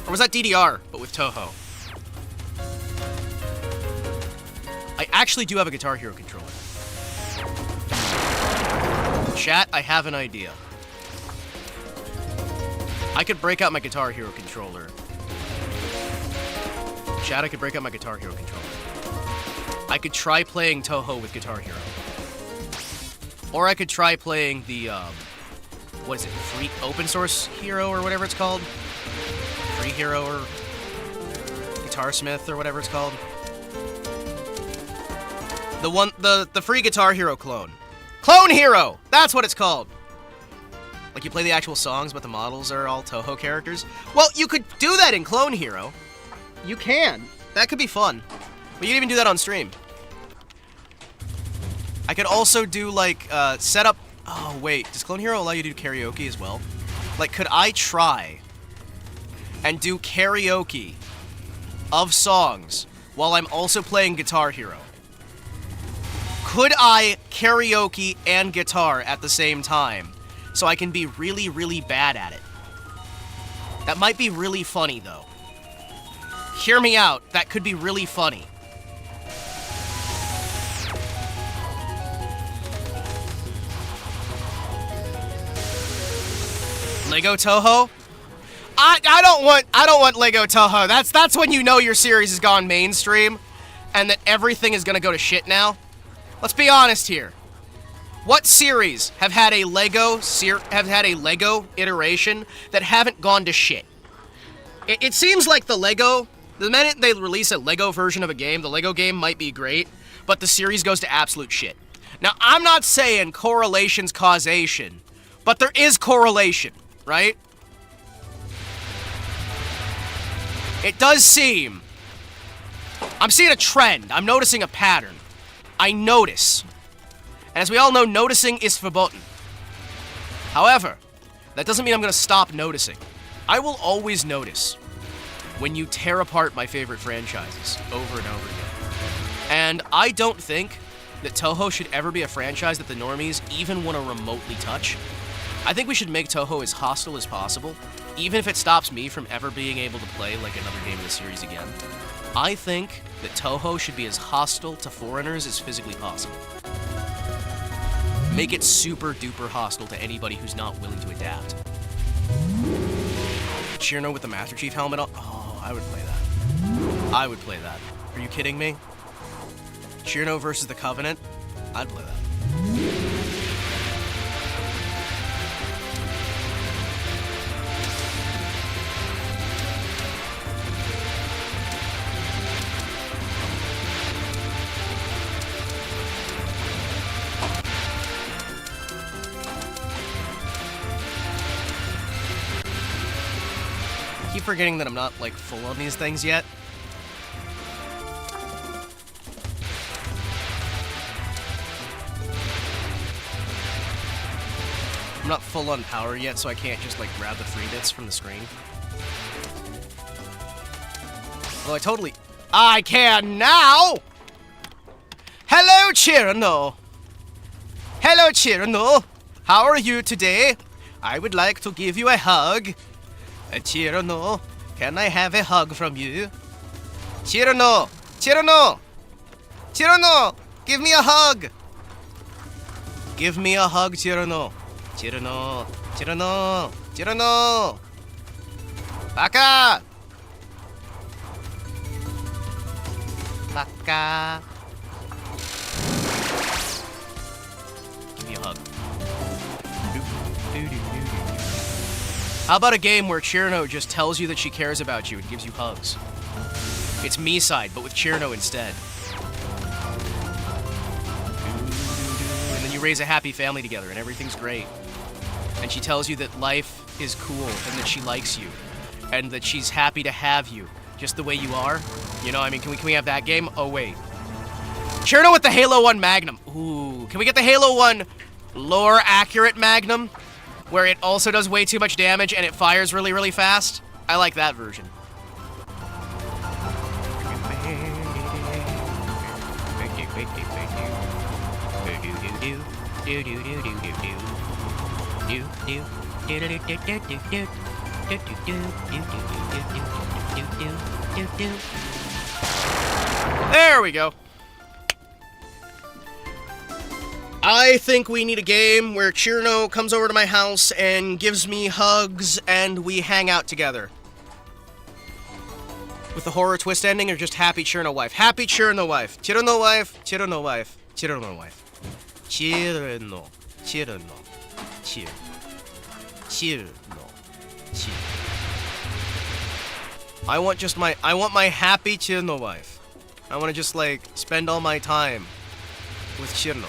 Or was that DDR, but with Touhou? I actually do have a Guitar Hero controller. Chat, I have an idea. I could break out my Guitar Hero controller. Chat, I could break out my Guitar Hero controller. I could try playing Touhou with Guitar Hero. Or I could try playing the, what is it, free open source hero or whatever it's called? Free Hero or Guitar Smith or whatever it's called. The free Guitar Hero clone. Clone Hero! That's what it's called! Like, you play the actual songs, but the models are all Touhou characters. Well, you could do that in Clone Hero. You can. That could be fun. But you can even do that on stream. I could also do, like, set up... Oh, wait. Does Clone Hero allow you to do karaoke as well? Like, could I try and do karaoke of songs while I'm also playing Guitar Hero? Could I karaoke and guitar at the same time so I can be really, really bad at it? That might be really funny, though. Hear me out. That could be really funny. Lego Touhou? I don't want Lego Touhou. That's when you know your series has gone mainstream and that everything is gonna go to shit now. Let's be honest here. What series have had a Lego iteration that haven't gone to shit? It seems like the minute they release a Lego version of a game, the Lego game might be great, but the series goes to absolute shit. Now, I'm not saying correlation's causation, but there is correlation, right? It does seem. I'm seeing a trend. I'm noticing a pattern. I notice. And as we all know, noticing is verboten. However, that doesn't mean I'm going to stop noticing. I will always notice when you tear apart my favorite franchises over and over again. And I don't think that Touhou should ever be a franchise that the normies even want to remotely touch. I think we should make Touhou as hostile as possible, even if it stops me from ever being able to play like another game in the series again. I think that Touhou should be as hostile to foreigners as physically possible. Make it super duper hostile to anybody who's not willing to adapt. Chirno with the Master Chief helmet on? Oh, I would play that. I would play that. Are you kidding me? Chirno versus the Covenant? I'd play that. I keep forgetting that I'm not, like, full on these things yet. I'm not full on power yet, so I can't just, like, grab the free bits from the screen. Well, I can now! Hello, Chirno! Hello, Chirno! How are you today? I would like to give you a hug. Chirno, can I have a hug from you? Chirno! Chirno! Chirno! Give me a hug! Give me a hug, Chirno! Chirno! Chirno! Chirno! Baka! Baka! Give me a hug. How about a game where Chirno just tells you that she cares about you and gives you hugs? It's me-side, but with Chirno instead. And then you raise a happy family together and everything's great. And she tells you that life is cool and that she likes you. And that she's happy to have you, just the way you are. You know, I mean, can we have that game? Oh, wait. Chirno with the Halo 1 Magnum. Ooh, can we get the Halo 1 lore-accurate Magnum? Where it also does way too much damage and it fires really, really fast. I like that version. There we go. I think we need a game where Chirno comes over to my house and gives me hugs and we hang out together. With the horror twist ending or just happy Chirno wife? Happy Chirno wife. Chirno wife. Chirno wife. Chirno wife. Chirno. Chirno. Chir. Chirno. Chir. I want my happy Chirno wife. I want to just like spend all my time with Chirno.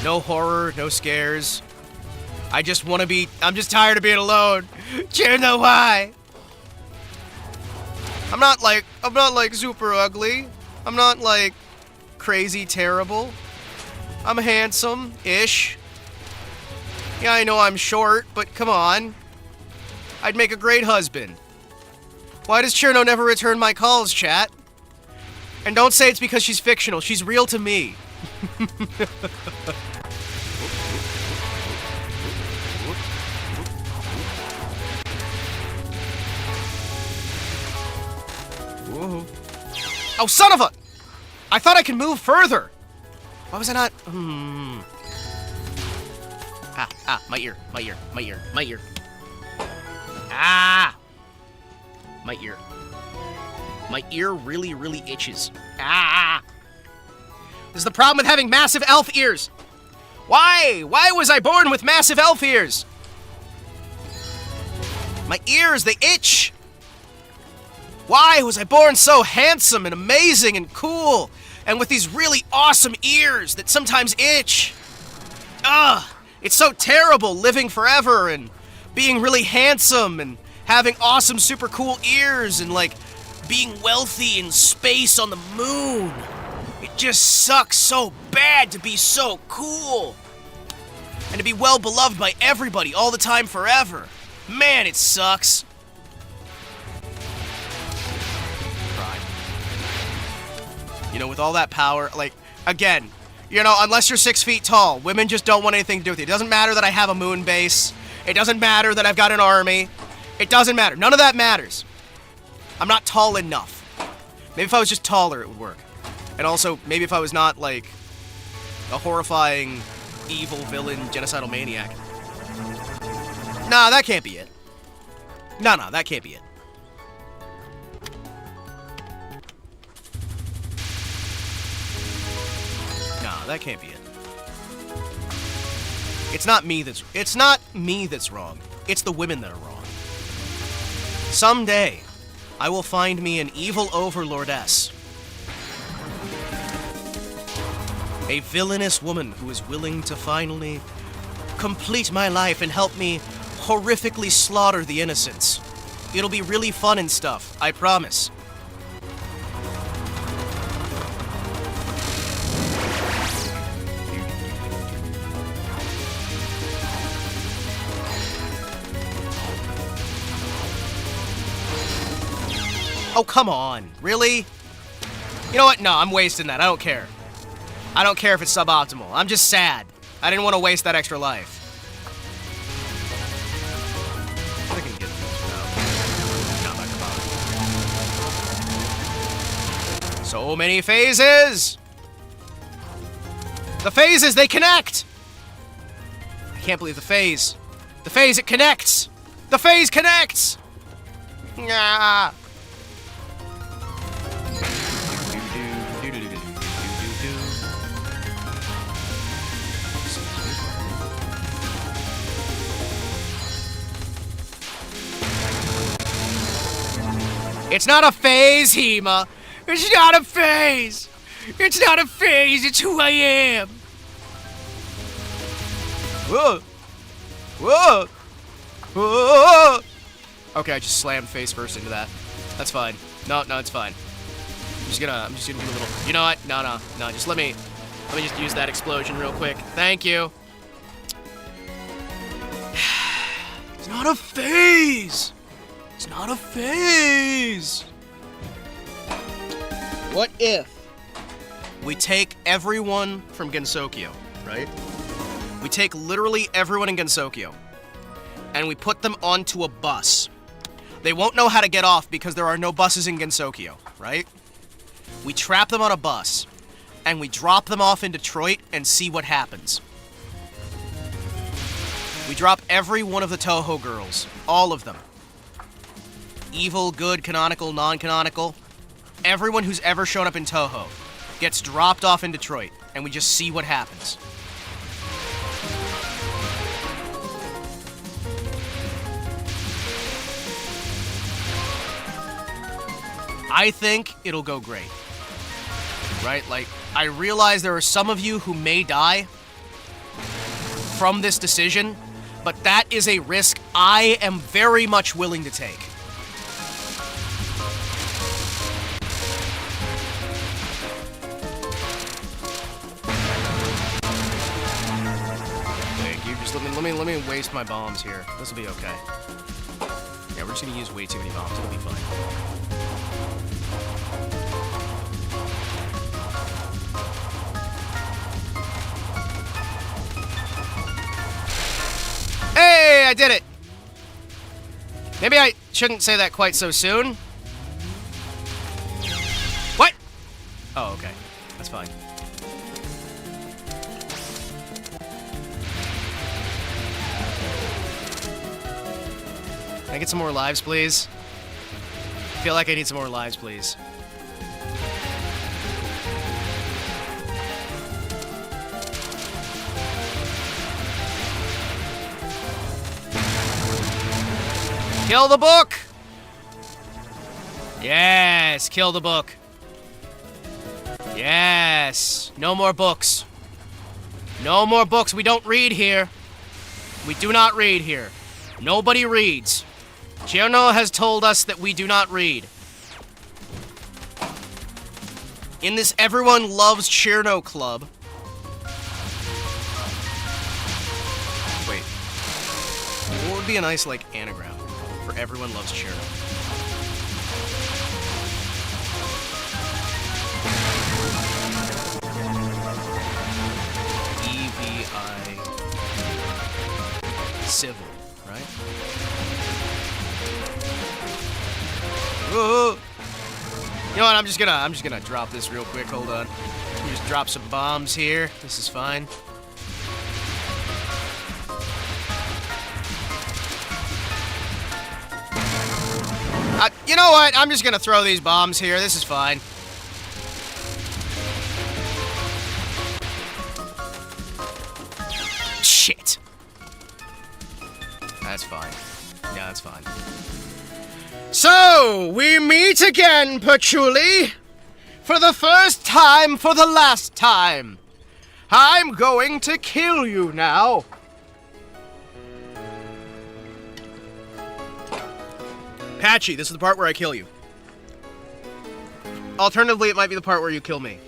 No horror, no scares. I'm just tired of being alone. Chirno, why? I'm not like super ugly. I'm not like crazy terrible. I'm handsome-ish. Yeah, I know I'm short, but come on. I'd make a great husband. Why does Cherno never return my calls, chat? And don't say it's because she's fictional. She's real to me. Whoa. Oh, son of a... I thought I could move further. Why was I not... my ear. Ah! My ear. My ear really, really itches. Ah! This is the problem with having massive elf ears. Why? Why was I born with massive elf ears? My ears, they itch. Why was I born so handsome and amazing and cool and with these really awesome ears that sometimes itch? Ugh! It's so terrible living forever and being really handsome and having awesome, super cool ears and, like, being wealthy in space on the moon. It just sucks so bad to be so cool and to be well beloved by everybody all the time forever. Man, it sucks. Pride. You know, with all that power, like, again, you know, unless you're 6 feet tall, women just don't want anything to do with you. It doesn't matter that I have a moon base. It doesn't matter that I've got an army. It doesn't matter. None of that matters. I'm not tall enough. Maybe if I was just taller, it would work. And also, maybe if I was not, like, a horrifying, evil villain, genocidal maniac. Nah, that can't be it. No, that can't be it. Nah, that can't be it. It's not me that's wrong. It's the women that are wrong. Someday, I will find me an evil overlordess. A villainous woman who is willing to finally complete my life and help me horrifically slaughter the innocents. It'll be really fun and stuff, I promise. Oh, come on. Really? You know what? No, I'm wasting that. I don't care. I don't care if it's suboptimal. I'm just sad. I didn't want to waste that extra life. I can get this now. So many phases! The phases, they connect! I can't believe the phase. The phase, it connects! The phase connects! Nah. It's not a phase, Hima. It's not a phase. It's not a phase. It's who I am. Whoa. Whoa. Whoa. Okay, I just slammed face first into that. That's fine. No, it's fine. I'm just gonna do a little. You know what? No. Just let me just use that explosion real quick. Thank you. It's not a phase. It's not a phase! What if we take everyone from Gensokyo, right? We take literally everyone in Gensokyo, and we put them onto a bus. They won't know how to get off because there are no buses in Gensokyo, right? We trap them on a bus, and we drop them off in Detroit and see what happens. We drop every one of the Touhou girls. All of them. Evil, good, canonical, non-canonical. Everyone who's ever shown up in Touhou gets dropped off in Detroit, and we just see what happens. I think it'll go great. Right? Like, I realize there are some of you who may die from this decision, but that is a risk I am very much willing to take. Let me waste my bombs here. This will be okay. Yeah, we're just gonna use way too many bombs. It'll be fine. Hey, I did it! Maybe I shouldn't say that quite so soon. What? Oh, okay. That's fine. Can I get some more lives, please? I feel like I need some more lives, please. Kill the book! Yes, kill the book. Yes, no more books. No more books. We don't read here. We do not read here. Nobody reads. Cherno has told us that we do not read. In this Everyone Loves Cherno club. Wait. What would be a nice, like, anagram for Everyone Loves Cherno? EVI Civil, right? Whoa. You know what? I'm just gonna drop this real quick. Hold on. Let me just drop some bombs here. This is fine. You know what? I'm just gonna throw these bombs here. This is fine. Shit. That's fine. Yeah, that's fine. So, we meet again, Patchouli. For the first time, for the last time. I'm going to kill you now. Patchy, this is the part where I kill you. Alternatively, it might be the part where you kill me.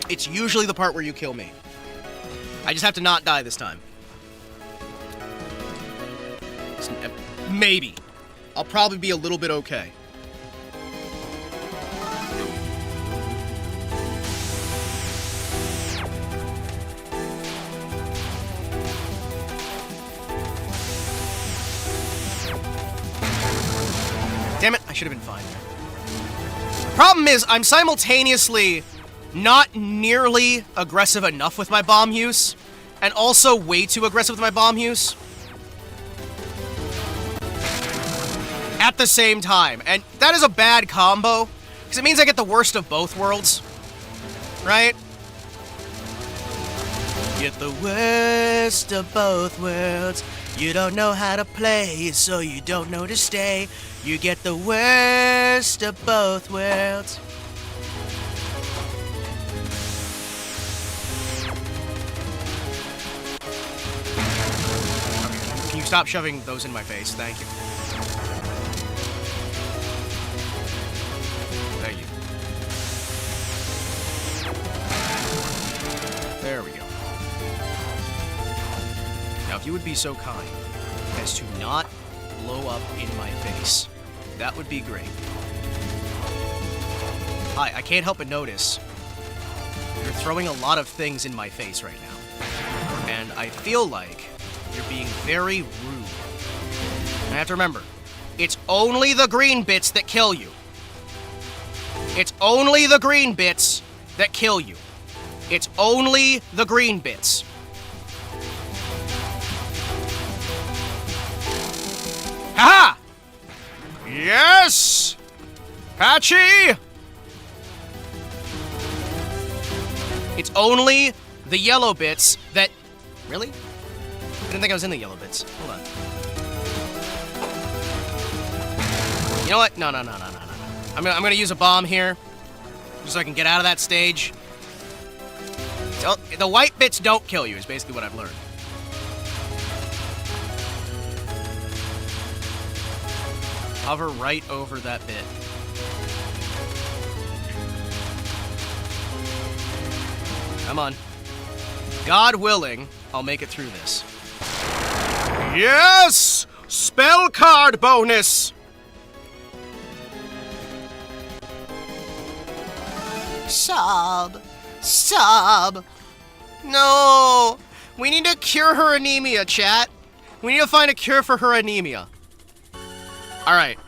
It's usually the part where you kill me. I just have to not die this time. Maybe. I'll probably be a little bit okay. Damn it, I should have been fine there. Problem is, I'm simultaneously not nearly aggressive enough with my bomb use, and also way too aggressive with my bomb use. At the same time, and that is a bad combo, because it means I get the worst of both worlds, right? Get the worst of both worlds. You don't know how to play, so you don't know to stay. You get the worst of both worlds. Okay, can you stop shoving those in my face? Thank you. Thank you. There we go. Now, if you would be so kind as to not blow up in my face, that would be great. Hi, I can't help but notice you're throwing a lot of things in my face right now. And I feel like you're being very rude. And I have to remember, it's only the green bits that kill you. It's only the green bits that kill you. It's only the green bits. Haha! Yes! Patchy! It's only the yellow bits that... Really? I didn't think I was in the yellow bits. Hold on. You know what? No. I'm gonna use a bomb here, just so I can get out of that stage. The white bits don't kill you, is basically what I've learned. Hover right over that bit. Come on. God willing, I'll make it through this. Yes! Spell card bonus! Sub. No. We need to cure her anemia, chat. We need to find a cure for her anemia. Alright.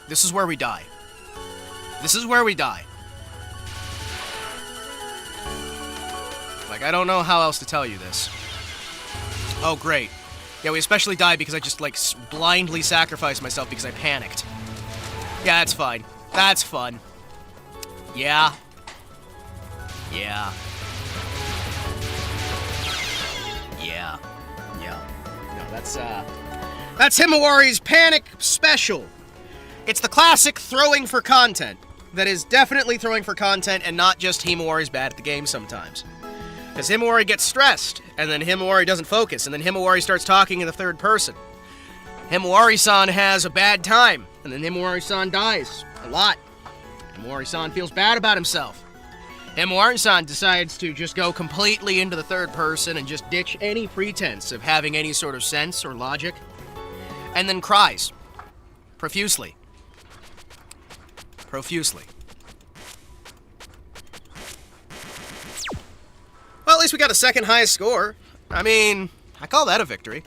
This is where we die. Like, I don't know how else to tell you this. Oh, great. Yeah, we especially died because I just, like, blindly sacrificed myself because I panicked. Yeah, that's fine. That's fun. Yeah. No, that's Himawari's Panic Special. It's the classic throwing for content. That is definitely throwing for content and not just Himawari's bad at the game sometimes. Because Himawari gets stressed, and then Himawari doesn't focus, and then Himawari starts talking in the third person. Himawari-san has a bad time, and then Himawari-san dies. A lot. Himawari-san feels bad about himself. Himawari-san decides to just go completely into the third person and just ditch any pretense of having any sort of sense or logic, and then cries. Profusely. Well, at least we got a second highest score. I mean, I call that a victory.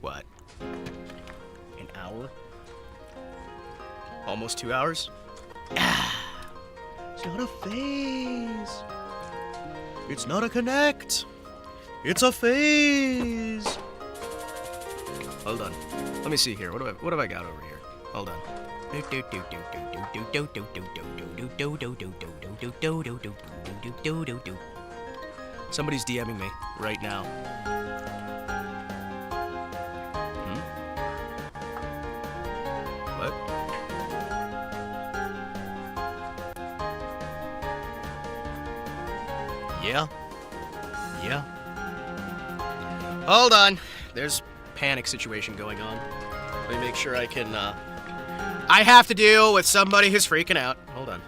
What? An hour? Almost 2 hours? It's not a phase. It's not a connect. It's a phase. Hold on. Let me see here. What have I got over here? Hold on. Somebody's DMing me right now. What? Yeah. Hold on. There's panic situation going on. Let me make sure I can, I have to deal with somebody who's freaking out. Hold on.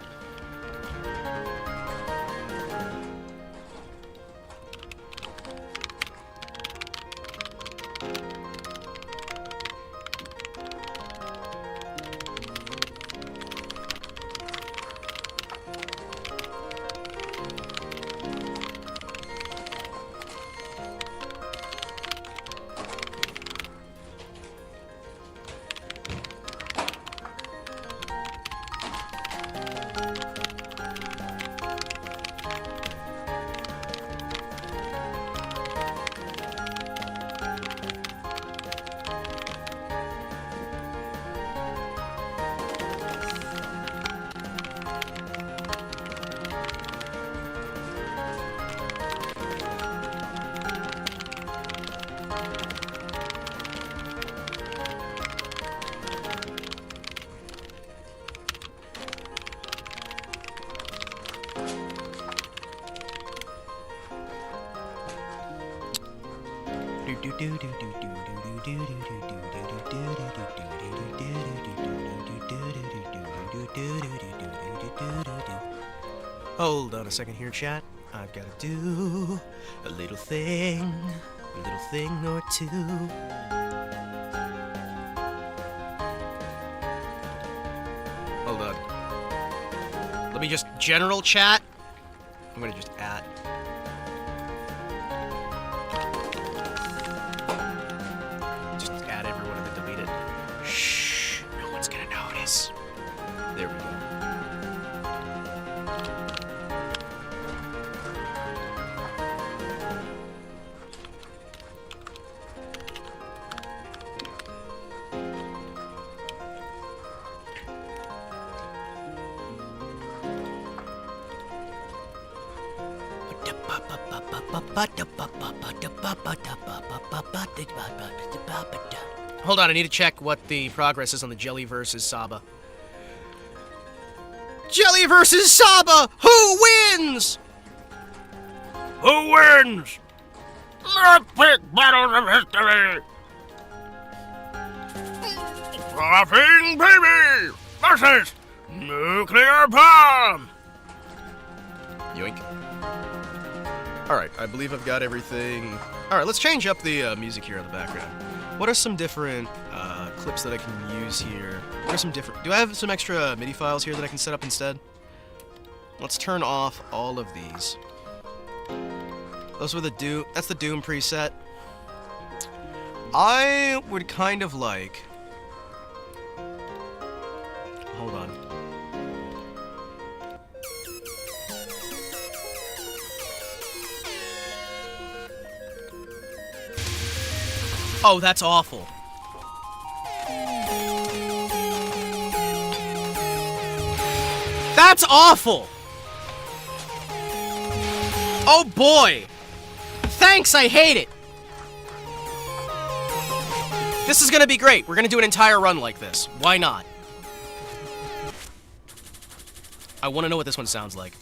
Hold on a second here, chat. I've got to do a little thing or two. Hold on. Let me just general chat. I'm gonna just add. Just add everyone and then delete it. Shh, no one's gonna notice. There we go. Hold on, I need to check what the progress is on the Jelly versus Saba. Jelly versus Saba! Who wins? Who wins? Epic battles of history! Fluffing Baby versus Nuclear Bomb! Yoink. Alright, I believe I've got everything Alright, let's change up the music here in the background. What are some different clips that I can use here? What are some different... Do I have some extra MIDI files here that I can set up instead? Let's turn off all of these. Those were the Doom... That's the Doom preset. I would kind of like... Hold on. Oh, that's awful. That's awful! Oh boy! Thanks, I hate it! This is gonna be great. We're gonna do an entire run like this. Why not? I wanna know what this one sounds like.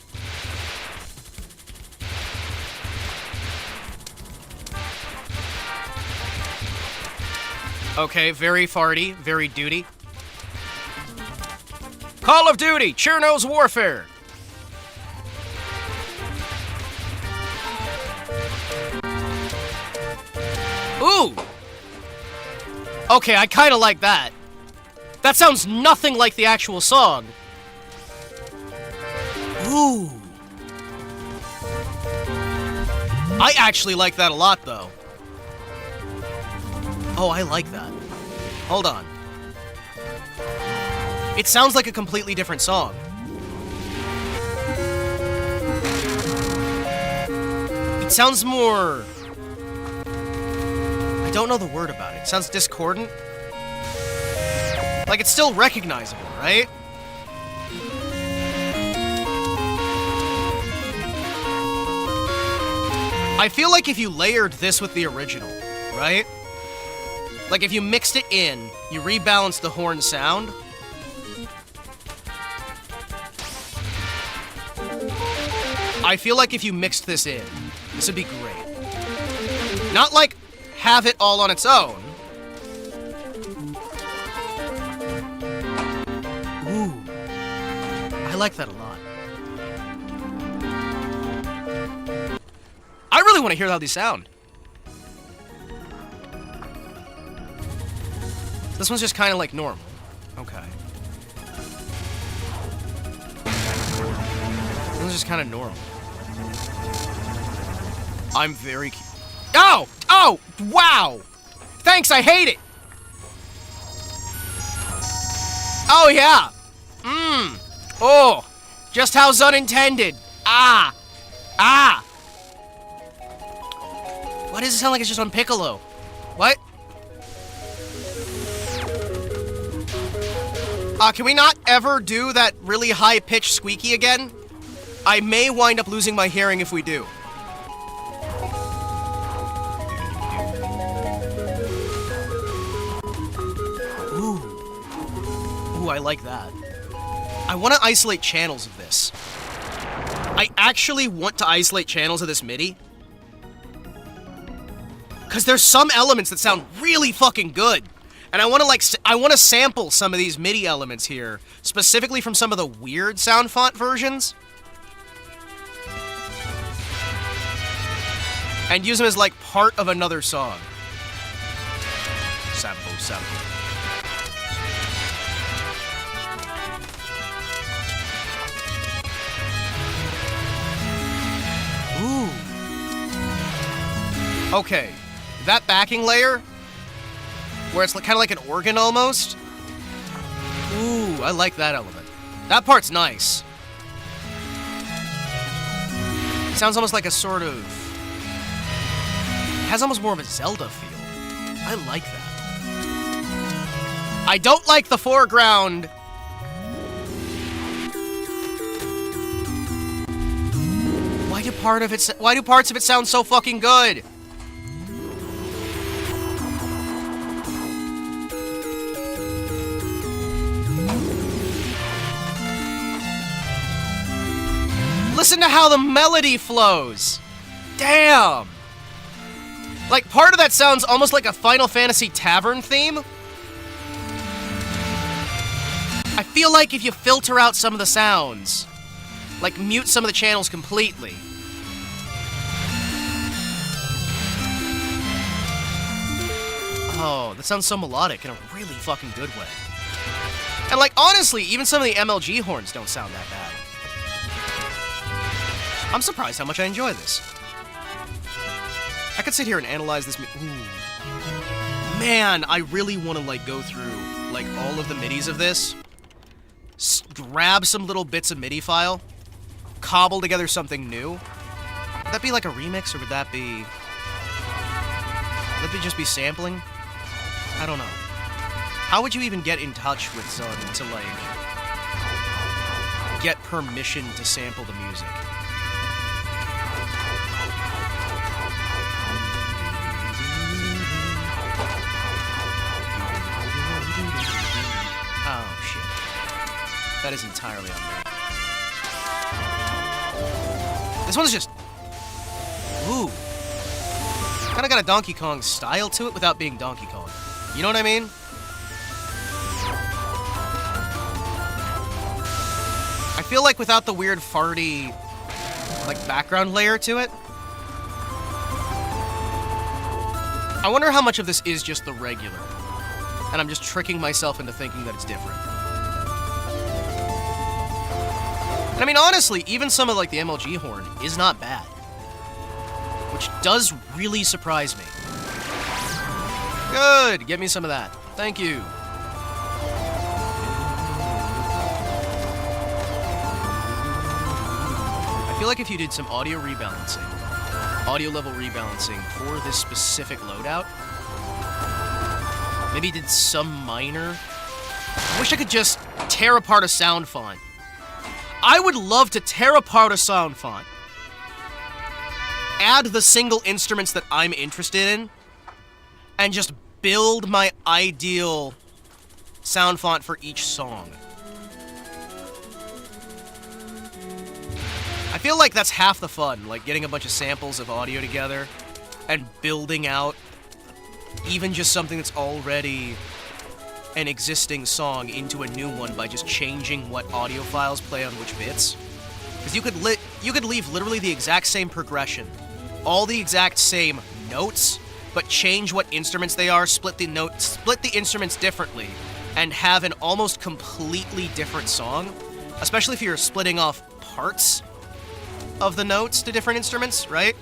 Okay, very farty, very duty. Call of Duty, Cherno's Warfare. Ooh! Okay, I kinda like that. That sounds nothing like the actual song. Ooh. I actually like that a lot, though. Oh, I like that. Hold on. It sounds like a completely different song. It sounds more... I don't know the word about it. It sounds discordant. Like, it's still recognizable, right? I feel like if you layered this with the original, right? Like, if you mixed it in, you rebalanced the horn sound. I feel like if you mixed this in, this would be great. Not like, have it all on its own. Ooh. I like that a lot. I really want to hear how these sound. This one's just kind of like normal. Okay. This one's just kind of normal. I'm very... Oh! Oh! Wow! Thanks, I hate it! Oh, yeah! Mmm! Oh! Just how's unintended! Ah! Ah! Why does it sound like it's just on Piccolo? What? Can we not ever do that really high-pitched squeaky again? I may wind up losing my hearing if we do. Ooh. Ooh, I like that. I want to isolate channels of this. I actually want to isolate channels of this MIDI. Because there's some elements that sound really fucking good. And I want to sample some of these MIDI elements here, specifically from some of the weird sound font versions. And use them as, like, part of another song. Sample, sample. Ooh. Okay. That backing layer, where it's kind of like an organ almost. Ooh, I like that element. That part's nice. It sounds almost like a sort of... It has almost more of a Zelda feel. I like that. I don't like the foreground. Why do parts of it sound so fucking good? Listen to how the melody flows. Damn. Like, part of that sounds almost like a Final Fantasy tavern theme. I feel like if you filter out some of the sounds, like mute some of the channels completely, Oh, that sounds so melodic in a really fucking good way. And like, honestly, even some of the MLG horns don't sound that bad. I'm surprised how much I enjoy this. I could sit here and analyze this. Man, I really want to like go through like all of the MIDIs of this, grab some little bits of MIDI file, cobble together something new. Would that be like a remix, or would that be just be sampling? I don't know. How would you even get in touch with someone to like get permission to sample the music? Oh, shit. That is entirely on me. This one's just... Ooh. Kinda got a Donkey Kong style to it without being Donkey Kong. You know what I mean? I feel like without the weird farty, like, background layer to it. I wonder how much of this is just the regular. And I'm just tricking myself into thinking that it's different. And I mean, honestly, even some of, like, the MLG horn is not bad. Which does really surprise me. Good! Get me some of that. Thank you. I feel like if you did some audio rebalancing, audio level rebalancing for this specific loadout, maybe did some minor... I wish I could just tear apart a sound font. I would love to tear apart a sound font, add the single instruments that I'm interested in, and just build my ideal sound font for each song. I feel like that's half the fun, like getting a bunch of samples of audio together and building out even just something that's already an existing song into a new one by just changing what audio files play on which bits. Because you could leave literally the exact same progression, all the exact same notes, but change what instruments they are, split the instruments differently, and have an almost completely different song, especially if you're splitting off parts of the notes to different instruments, right?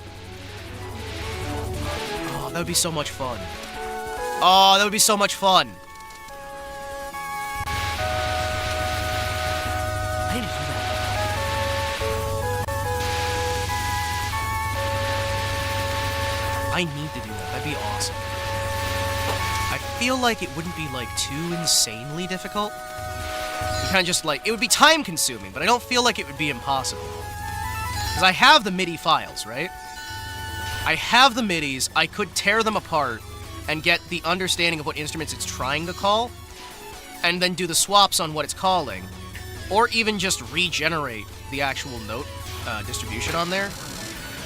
Oh, that would be so much fun. Oh, that would be so much fun. I need to do that. I need to do that. That'd be awesome. I feel like it wouldn't be, like, too insanely difficult. Kind of just, like, it would be time-consuming, but I don't feel like it would be impossible. Because I have the MIDI files, right? I have the MIDIs, I could tear them apart and get the understanding of what instruments it's trying to call, and then do the swaps on what it's calling, or even just regenerate the actual note distribution on there,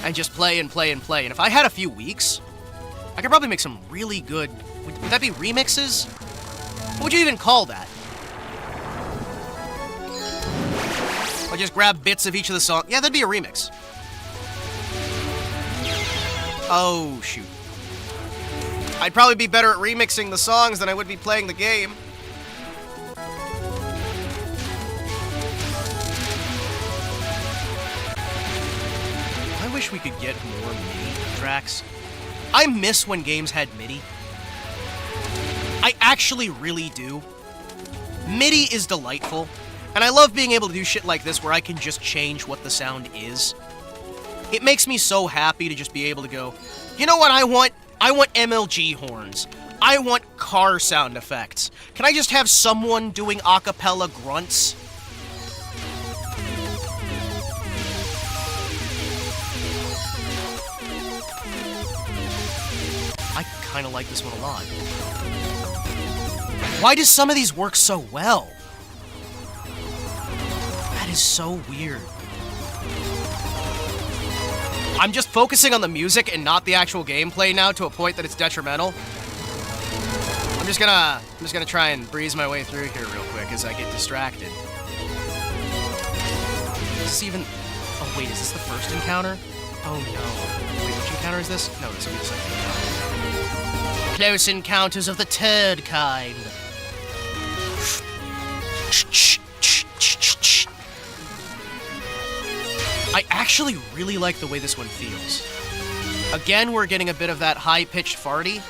and just play and play and play. And if I had a few weeks, I could probably make some really good... Would that be remixes? What would you even call that? I'll just grab bits of each of the songs. Yeah, that'd be a remix. Oh, shoot. I'd probably be better at remixing the songs than I would be playing the game. I wish we could get more MIDI tracks. I miss when games had MIDI. I actually really do. MIDI is delightful. And I love being able to do shit like this where I can just change what the sound is. It makes me so happy to just be able to go, you know what I want? I want MLG horns. I want car sound effects. Can I just have someone doing acapella grunts? I kind of like this one a lot. Why do some of these work so well? That is so weird. I'm just focusing on the music and not the actual gameplay now to a point that it's detrimental. I'm just gonna try and breeze my way through here real quick as I get distracted. Is this even... Oh wait, is this the first encounter? Oh no. Wait, which encounter is this? No, this will be the second encounter. Close encounters of the turd kind. I actually really like the way this one feels. Again, we're getting a bit of that high-pitched farty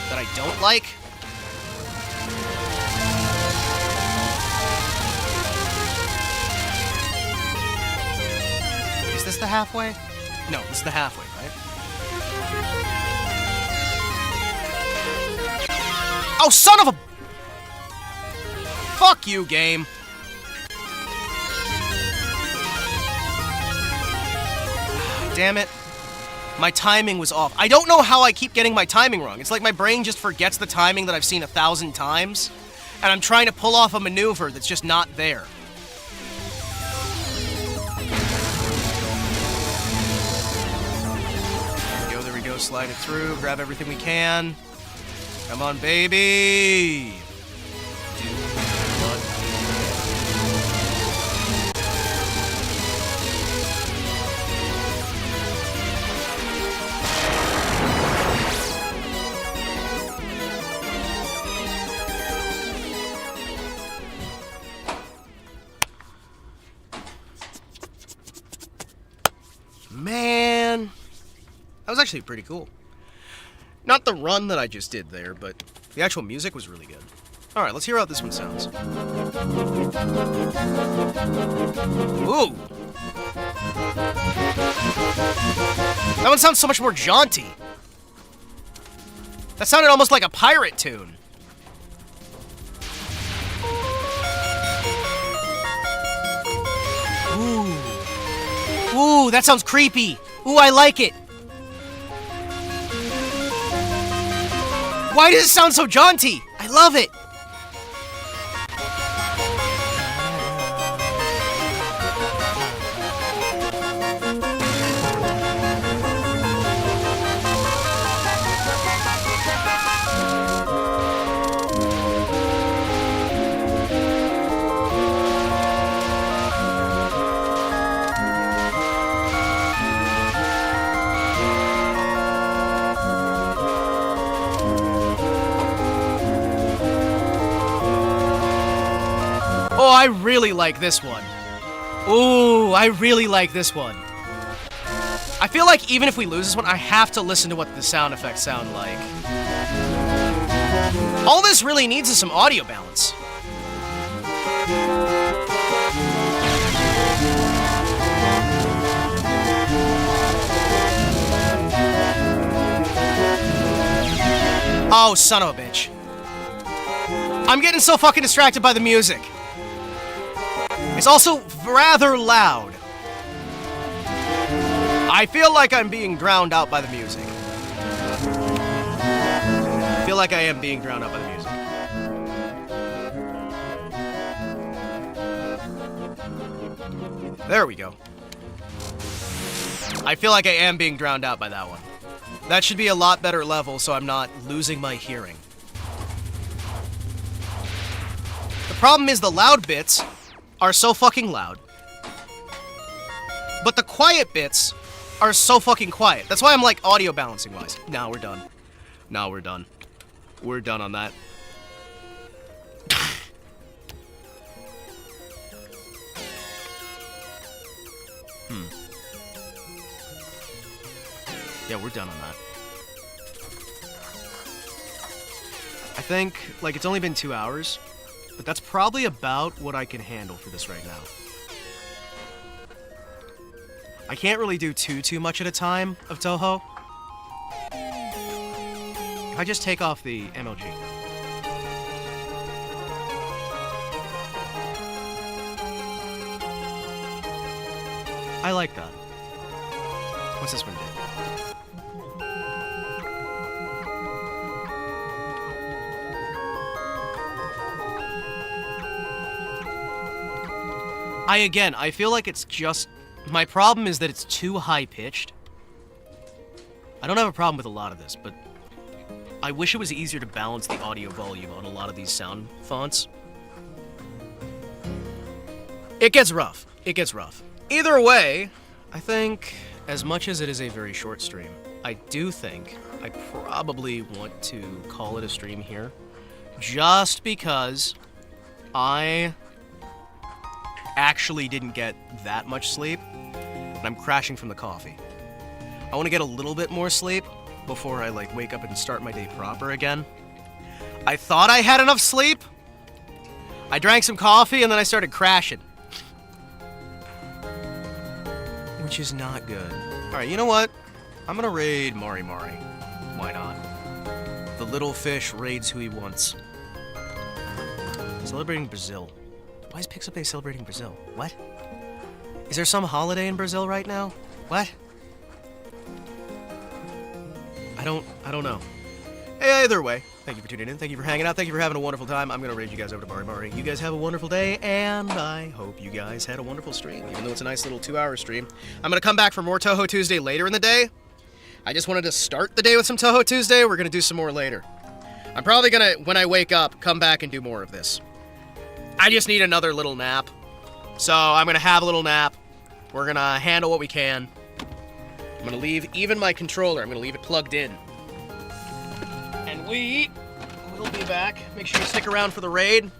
that I don't like. Is this the halfway? No, this is the halfway, right? Oh, son of a... Fuck you, game. Damn it. My timing was off. I don't know how I keep getting my timing wrong. It's like my brain just forgets the timing that I've seen 1,000 times, and I'm trying to pull off a maneuver that's just not there. There we go, slide it through, grab everything we can. Come on, baby! Man, that was actually pretty cool. Not the run that I just did there, but the actual music was really good. Alright, let's hear how this one sounds. Ooh! That one sounds so much more jaunty. That sounded almost like a pirate tune. Ooh. Ooh, that sounds creepy. Ooh, I like it. Why does it sound so jaunty? I love it. Oh, I really like this one. Ooh, I really like this one. I feel like even if we lose this one, I have to listen to what the sound effects sound like. All this really needs is some audio balance. Oh, son of a bitch. I'm getting so fucking distracted by the music. It's also rather loud. I feel like I'm being drowned out by the music. I feel like I am being drowned out by the music. There we go. I feel like I am being drowned out by that one. That should be a lot better level so I'm not losing my hearing. The problem is the loud bits are so fucking loud. But the quiet bits are so fucking quiet. That's why I'm like audio balancing wise. Now we're done. Now we're done. We're done on that. Yeah, we're done on that. I think, like, it's only been 2 hours, but that's probably about what I can handle for this right now. I can't really do too much at a time of Touhou. If I just take off the MLG. I like that. What's this one do? I feel like it's just... My problem is that it's too high-pitched. I don't have a problem with a lot of this, but I wish it was easier to balance the audio volume on a lot of these sound fonts. It gets rough. It gets rough. Either way, I think, as much as it is a very short stream, I do think I probably want to call it a stream here. Just because I actually didn't get that much sleep, and I'm crashing from the coffee. I want to get a little bit more sleep before I like wake up and start my day proper again. I thought I had enough sleep. I drank some coffee and then I started crashing. Which is not good. Alright, you know what? I'm gonna raid Mari Mari. Why not? The little fish raids who he wants. Celebrating Brazil. Why is Pixel Day celebrating Brazil? What? Is there some holiday in Brazil right now? What? I don't know. Hey, either way, thank you for tuning in. Thank you for hanging out. Thank you for having a wonderful time. I'm gonna raid you guys over to Mari Mari. You guys have a wonderful day, and I hope you guys had a wonderful stream, even though it's a nice little 2-hour stream. I'm gonna come back for more Touhou Tuesday later in the day. I just wanted to start the day with some Touhou Tuesday. We're gonna do some more later. I'm probably gonna, when I wake up, come back and do more of this. I just need another little nap. So I'm gonna have a little nap. We're gonna handle what we can. I'm gonna leave even my controller, I'm gonna leave it plugged in. And we will be back. Make sure you stick around for the raid.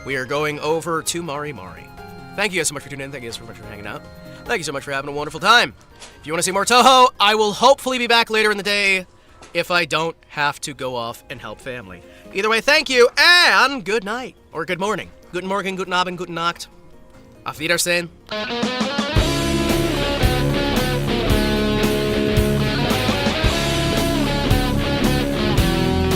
We are going over to Mari Mari. Thank you guys so much for tuning in. Thank you guys so much for hanging out. Thank you so much for having a wonderful time. If you want to see more Touhou, I will hopefully be back later in the day if I don't have to go off and help family. Either way, thank you, and good night. Or good morning. Guten Morgen, guten Abend, guten Nacht. Auf Wiedersehen.